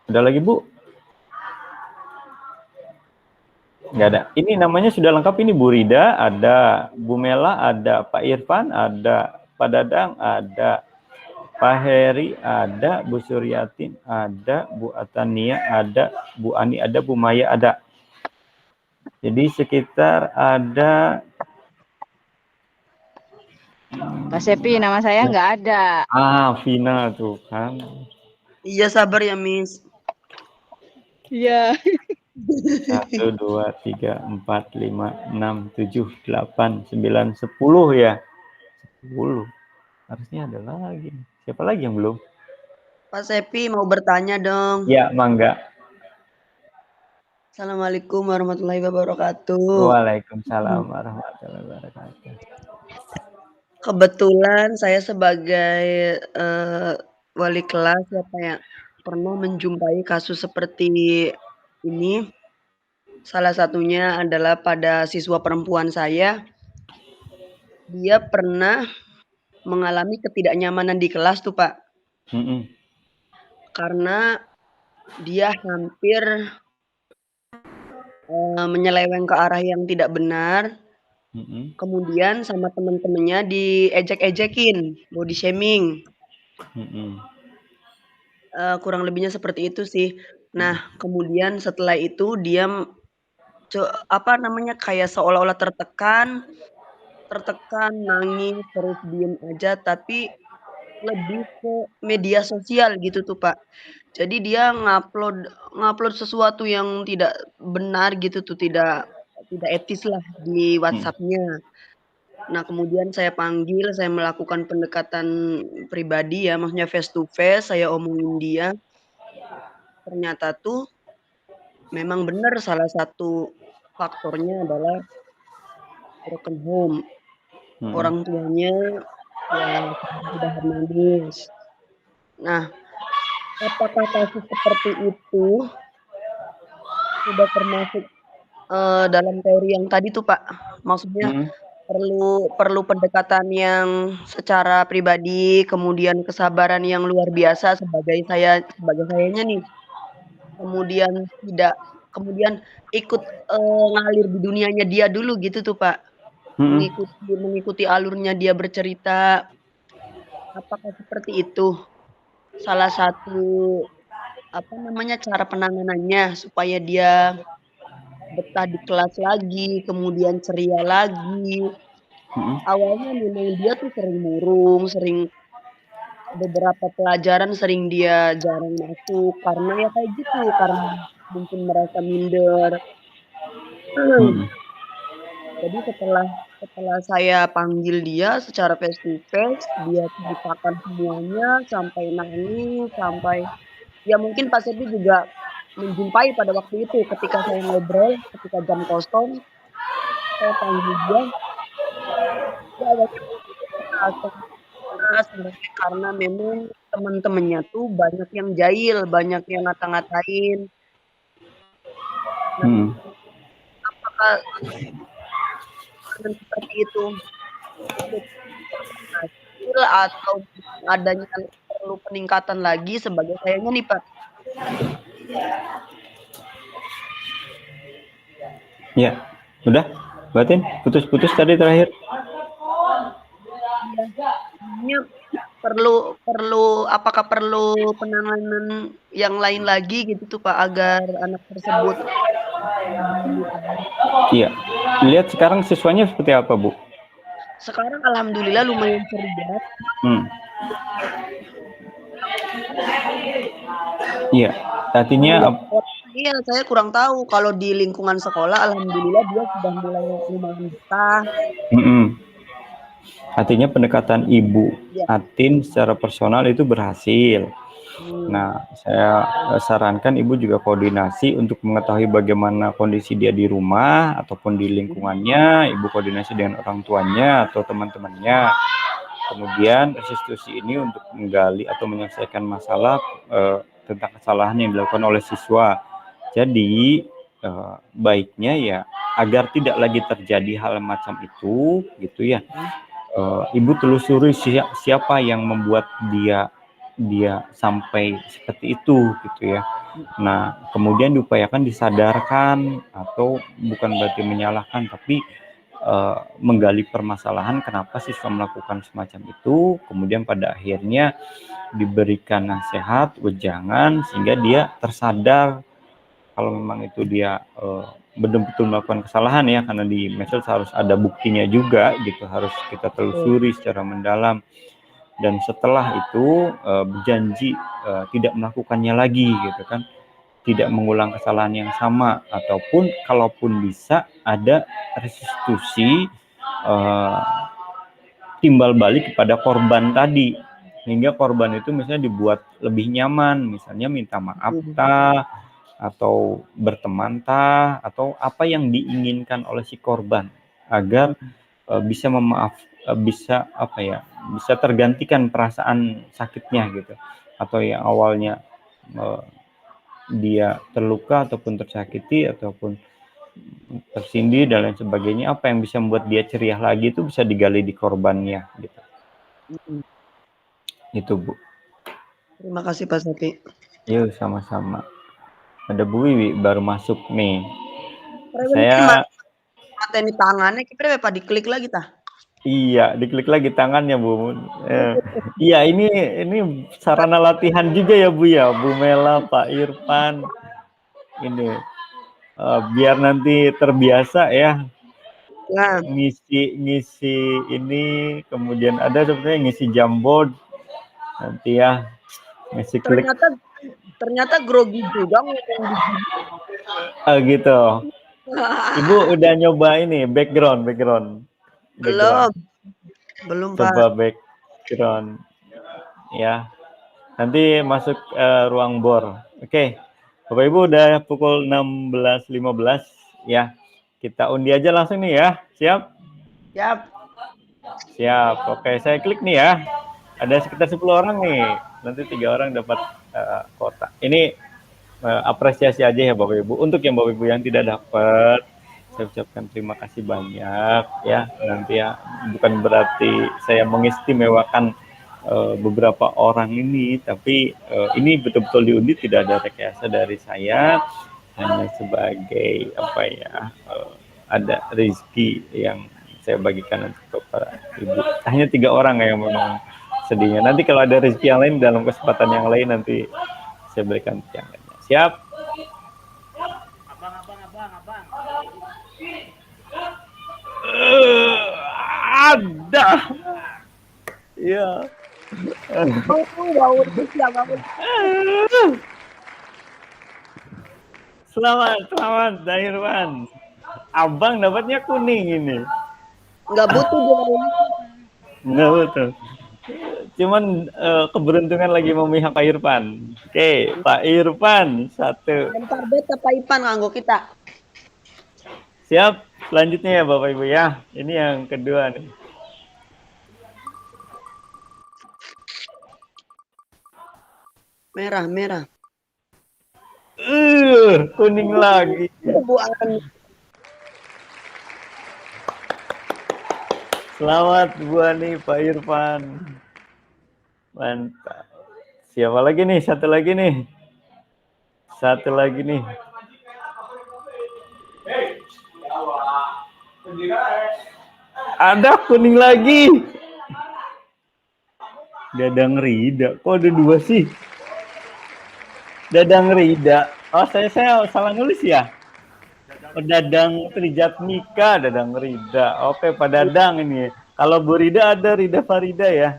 ada lagi Bu? Nggak ada. Ini namanya sudah lengkap, ini Bu Rida, ada Bu Mela, ada Pak Irfan, ada Pak Dadang, ada Pak Heri, ada Bu Suryatin, ada Bu Atania, ada Bu Ani, ada Bu Maya, ada. Jadi sekitar ada Pak Sepi, nama saya nggak ada. Vina tuh kan. Iya sabar ya Miss. Iya. 1, 2, 3, 4, 5, 6, 7, 8, 9, 10 ya. 10. Harusnya ada lagi. Siapa lagi yang belum? Pak Sepi mau bertanya dong. Ya, mangga. Assalamualaikum warahmatullahi wabarakatuh. Waalaikumsalam warahmatullahi wabarakatuh. Kebetulan saya sebagai wali kelas ya Pak ya, pernah menjumpai kasus seperti ini. Salah satunya adalah pada siswa perempuan saya. Dia pernah mengalami ketidaknyamanan di kelas tuh Pak. Karena dia hampir menyeleweng ke arah yang tidak benar. Kemudian sama teman-temannya diejek-ejekin, body shaming. Kurang lebihnya seperti itu sih. Nah, kemudian setelah itu dia kayak seolah-olah tertekan, nangis, terus diem aja, tapi lebih ke media sosial gitu tuh, Pak. Jadi dia ngupload sesuatu yang tidak benar gitu tuh, tidak tidak etis lah di Mhm. WhatsApp-nya. Nah, kemudian saya panggil, saya melakukan pendekatan pribadi ya, maksudnya face to face, saya omongin dia. Ternyata tuh memang benar salah satu faktornya adalah broken home. Mhm. Orang tuanya ya sudah harmonis. Nah, apakah kasus seperti itu sudah termasuk, dalam teori yang tadi tuh, Pak? Maksudnya Mhm. perlu perlu pendekatan yang secara pribadi, kemudian kesabaran yang luar biasa sebagai sayanya nih, kemudian tidak kemudian ikut, ngalir di dunianya dia dulu gitu tuh, Pak. Mhm. Mengikuti alurnya dia bercerita, apakah seperti itu salah satu, apa namanya, cara penanganannya supaya dia betah di kelas lagi, kemudian ceria lagi. Mhm. Awalnya memang dia tuh sering murung, beberapa pelajaran sering dia jarang masuk karena ya kayak gitu, karena mungkin merasa minder. Mhm. Jadi setelah setelah saya panggil dia secara face to face, dia ceritakan semuanya sampai nangis, sampai ya mungkin Pak Sebi juga menjumpai pada waktu itu ketika saya ngobrol, ketika jam kosong, saya panggil dia, dia awalnya merasa keras karena memang teman-temannya tuh banyak yang jahil, banyak yang ngata-ngatain. Nah, Mhm. apakah dengan seperti itu cukup berhasil atau adanya perlu peningkatan lagi sebagai sayanya nih, Pak? Ya, udah, Batin, putus-putus tadi terakhir. Iya, ini perlu perlu apakah perlu penanganan yang lain lagi gitu tuh, Pak, agar anak tersebut lebih Iya. Lihat sekarang siswanya seperti apa, Bu? sekarang alhamdulillah lumayan ceria. Hmm. Iya. Artinya Di iya, saya kurang tahu kalau di lingkungan sekolah alhamdulillah dia sudah mulai lumayan betah. artinya pendekatan Ibu Iya, Atin secara personal itu berhasil. mmm, Nah, saya sarankan Ibu juga koordinasi untuk mengetahui bagaimana kondisi dia di rumah ataupun di lingkungannya, Ibu koordinasi dengan orang tuanya atau teman-temannya. Kemudian restitusi ini untuk menggali atau menyelesaikan masalah tentang kesalahan yang dilakukan oleh siswa. Jadi baiknya ya agar tidak lagi terjadi hal macam itu, gitu ya. Ibu telusuri siapa yang membuat dia sampai seperti itu, gitu ya. Nah, kemudian diupayakan disadarkan atau bukan berarti menyalahkan, tapi menggali permasalahan kenapa siswa melakukan semacam itu, kemudian pada akhirnya diberikan nasihat, wejangan sehingga dia tersadar kalau memang itu dia betul-betul melakukan kesalahan ya, karena di medsos harus ada buktinya juga gitu, harus kita telusuri secara mendalam. Dan setelah itu berjanji tidak melakukannya lagi gitu kan, tidak mengulang kesalahan yang sama, ataupun kalaupun bisa ada restitusi timbal balik kepada korban tadi, hingga korban itu misalnya dibuat lebih nyaman, misalnya minta maaf atau berteman atau apa yang diinginkan oleh si korban agar bisa bisa apa ya, bisa tergantikan perasaan sakitnya gitu, atau yang awalnya dia terluka ataupun tersakiti ataupun tersindir dan lain sebagainya, apa yang bisa membuat dia ceria lagi itu bisa digali di korbannya gitu. Itu, Bu. Terima kasih Pak Sapi. Yuk, sama-sama. Ada Bu Wiwi baru masuk nih. Saya mateni tangannya kira Pak diklik lagi tah? Iya, diklik lagi tangannya, Bu. Iya, ini sarana latihan juga ya, Bu ya. Bu Mela, Pak Irfan. Ini biar nanti terbiasa ya. Ngisi ini, kemudian ada sebenarnya ngisi Jamboard. Nanti ya ngasih klik. Ternyata grogi juga ngomong Gitu. Ibu udah nyoba ini background. Belum Coba Pak. background ya. Nanti masuk ruang bor. Oke. Bapak Ibu udah pukul 16.15 ya. Kita undi aja langsung nih ya. Siap. Oke, saya klik nih ya. Ada sekitar 10 orang nih. Nanti 3 orang dapat kotak. Ini apresiasi aja ya Bapak Ibu. Untuk yang Bapak Ibu yang tidak dapat, saya ucapkan terima kasih banyak ya. Nanti ya bukan berarti saya mengistimewakan beberapa orang ini, tapi ini betul-betul diundi, tidak ada rekayasa dari saya, hanya sebagai apa ya, ada rezeki yang saya bagikan untuk para ibu. Hanya 3 orang yang memang sedihnya. Nanti kalau ada rezeki yang lain dalam kesempatan yang lain nanti saya berikan yang lainnya. Siap? Abang. Ada. Iya. Selamat Dahirwan. Abang dapatnya kuning ini. Nggak butuh dia. Nggak butuh. Cuman keberuntungan lagi memihak Pak Irfan. Oke, Pak Irfan 1. Bentar beta Pak Ipan nganggo kita. Siap. Selanjutnya ya Bapak Ibu ya. Ini yang kedua nih. Merah. Kuning lagi. Selamat Bu Ani, Pak Irfan. Mantap. Siapa lagi nih? Satu lagi nih. Ada kuning lagi. Dadang Rida. Kok ada 2 sih? Dadang Rida. Oh, saya salah nulis ya? Dadang Trijatmika, Dadang Rida. Oke, Pak Dadang ini. Kalau Bu Rida ada Rida Farida ya?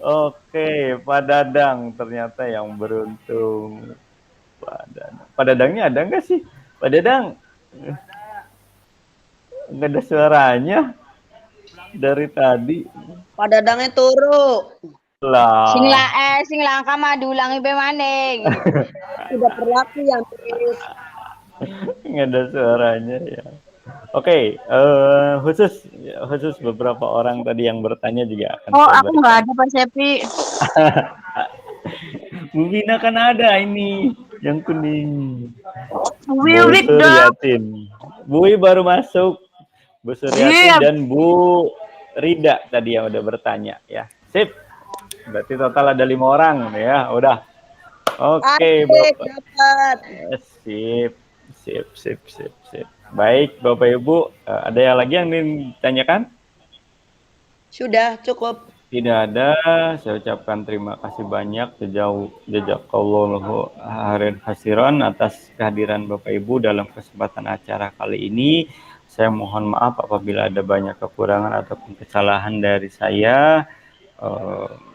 Oke, Pak Dadang ternyata yang beruntung. Pak Dadangnya ada nggak sih? Pak Dadang? Nggak ada suaranya dari tadi. Pak Dadangnya turu. Lah. Sing langka madu ulangi be maning. Tidak berlaku yang terus. Nggak ada suaranya ya. Oke, khusus beberapa orang tadi yang bertanya juga akan. Oh, aku nggak ada Pak Sepi. Bu Bina kan ada ini yang kuning. Bu Wiwik dong. Suryatin. Bu Wi baru masuk. Bu Suryatin dan Bu Rida tadi yang udah bertanya ya. Sip. Berarti total ada 5 orang ya. Udah. Oke, Bapak. Dapat. Sip. Baik, Bapak Ibu, ada yang lagi yang ditanyakan? Sudah cukup. Tidak ada. Saya ucapkan terima kasih banyak jazakallahu khairan hasiran atas kehadiran Bapak Ibu dalam kesempatan acara kali ini. Saya mohon maaf apabila ada banyak kekurangan ataupun kesalahan dari saya.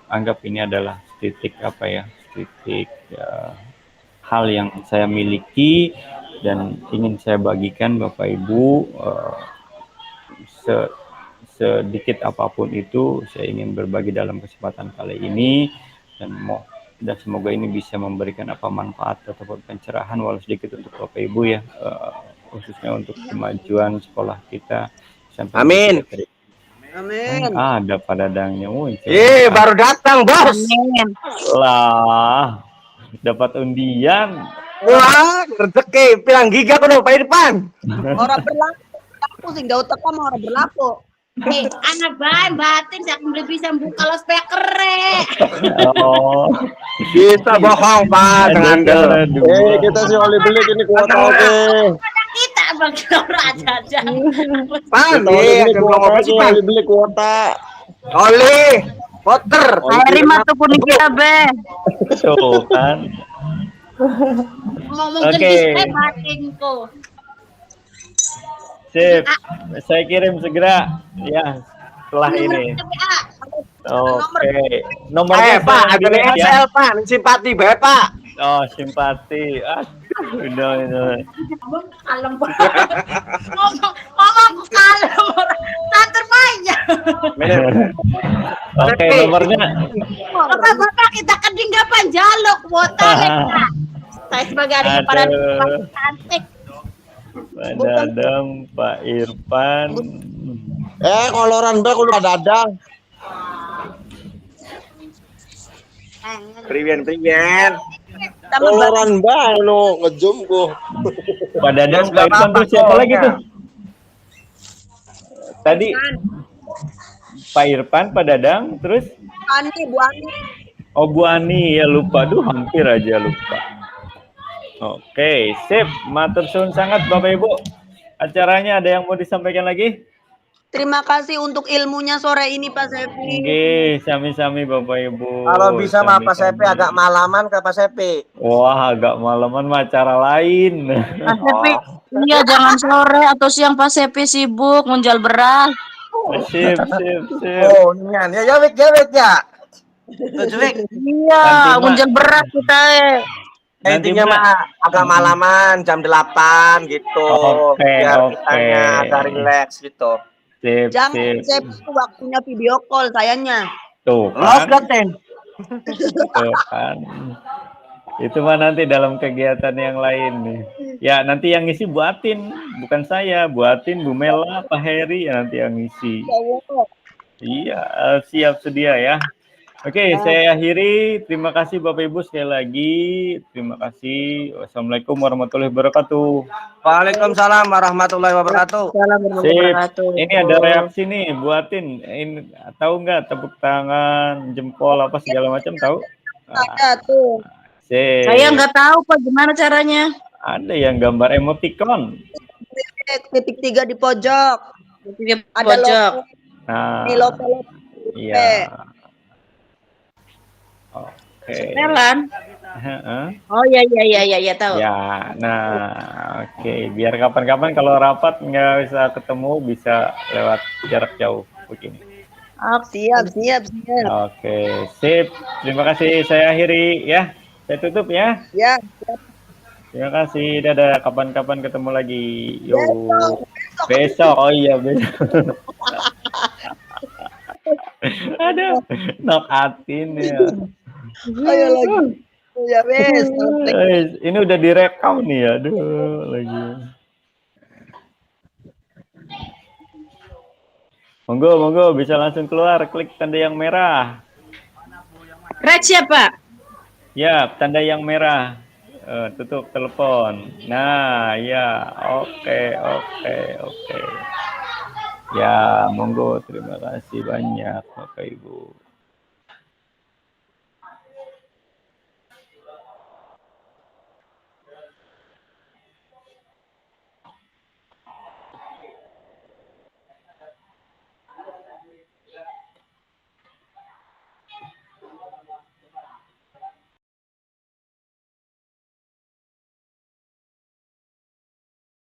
Anggap ini adalah titik hal yang saya miliki dan ingin saya bagikan Bapak Ibu. Sedikit apapun itu saya ingin berbagi dalam kesempatan kali ini dan semoga ini bisa memberikan manfaat ataupun pencerahan walau sedikit untuk Bapak Ibu ya, khususnya untuk kemajuan sekolah kita. Amin. Amin. Ada Pak Dadangnya. Baru datang, Bos. Lah, dapat undian. Wah, rezeki pirang giga kudu Pak Irfan. Orang berlaku. Aku sih nggak utek sama orang berlaku. Anak batin saya belum bisa buka loudspeaker. Oh, Bisa bohong, Pak, dengan kita sih oli beli ini kuota oke. Kita bagi orang aja. Pan, oli beli kuota. Oli, voter. Airi matu kuning kita be. tuh kan. Ngomong Oke. gendis batinku. Sip. Saya kirim segera ya setelah ini. Oke. Nomornya Pak, saya ada delete ya. SL Pak, simpati bae Pak. Oh, simpati. Aduh, udah. Kalem ngomong kalem tak terbanyak. Oke, nomornya. Bapak kita kedinggapan jaluk kuota saya sebagai adik para Aduh. cantik. Pak Dadang, Pak Irfan. Koloran Mbak kudu Dadang. Priwen. Koloran Mbak anu ngejum ku. Pak Dadang, Pak Irfan tuh siapa lagi tuh? Tadi Pak Irfan, Pak Dadang, terus Bu Ani. oh Bu Ani, ya lupa. Duh, hampir aja lupa. Oke, sip. Matur suwun sangat Bapak Ibu. Acaranya ada yang mau disampaikan lagi? Terima kasih untuk ilmunya sore ini Pak Sepi. Oke, sami-sami Bapak Ibu. Kalau bisa mah Pak Sami-sami. Sepi agak malaman ke Pak Sepi. Wah, agak malaman mah acara lain. Pak Sepi, iya jangan sore atau siang Pak Sepi sibuk ngunjal beras. Sip. Oh, nian. Ya wik ya. Wik. Iya, Nanti, ngunjal beras kita. Nanti, Intinya Mak. mah agak malaman jam 8 gitu. Oke, Biar oke. kitanya agak rileks gitu. Sip. Jangan Sepi waktunya video call sayangnya. Tuh Love kan. Ten. Tuh kan. Itu mah nanti dalam kegiatan yang lain nih. Ya, nanti yang ngisi buatin, bukan saya. Buatin Bu Mela, Pak Heri ya nanti yang ngisi. Iya, siap sedia ya. Oke, saya akhiri. Terima kasih Bapak Ibu sekali lagi. Terima kasih. Wassalamualaikum warahmatullahi wabarakatuh. Waalaikumsalam warahmatullahi wabarakatuh. Sip. Ini ada reaksi nih, buatin. Ini tahu nggak tepuk tangan, jempol apa segala macam tahu? Ada tuh. Sip. Saya nggak tahu Pak gimana caranya. Ada yang gambar emoticon. Titik 3 di pojok. Di Ada pojok. logo. Nah, Di logo. iya. Oke. Setelan. Heeh. Oh iya tahu. Ya, nah, oke. Biar kapan-kapan kalau rapat nggak bisa ketemu, bisa lewat jarak jauh begini. Siap. Oke, sip. Terima kasih. Saya akhiri ya. Saya tutup ya. Ya. Terima kasih. Dadah. Kapan-kapan ketemu lagi. Yo. Besok. Oh iya, besok. Aduh, knock-outin ya. Ayo lagi. Ya wes. Ini udah direkam nih ya. Aduh, lagi. Monggo bisa langsung keluar, klik tanda yang merah. Red siapa? Ya, tanda yang merah. Tutup telepon. Nah, ya. Oke. Ya, monggo, terima kasih banyak Bapak Ibu.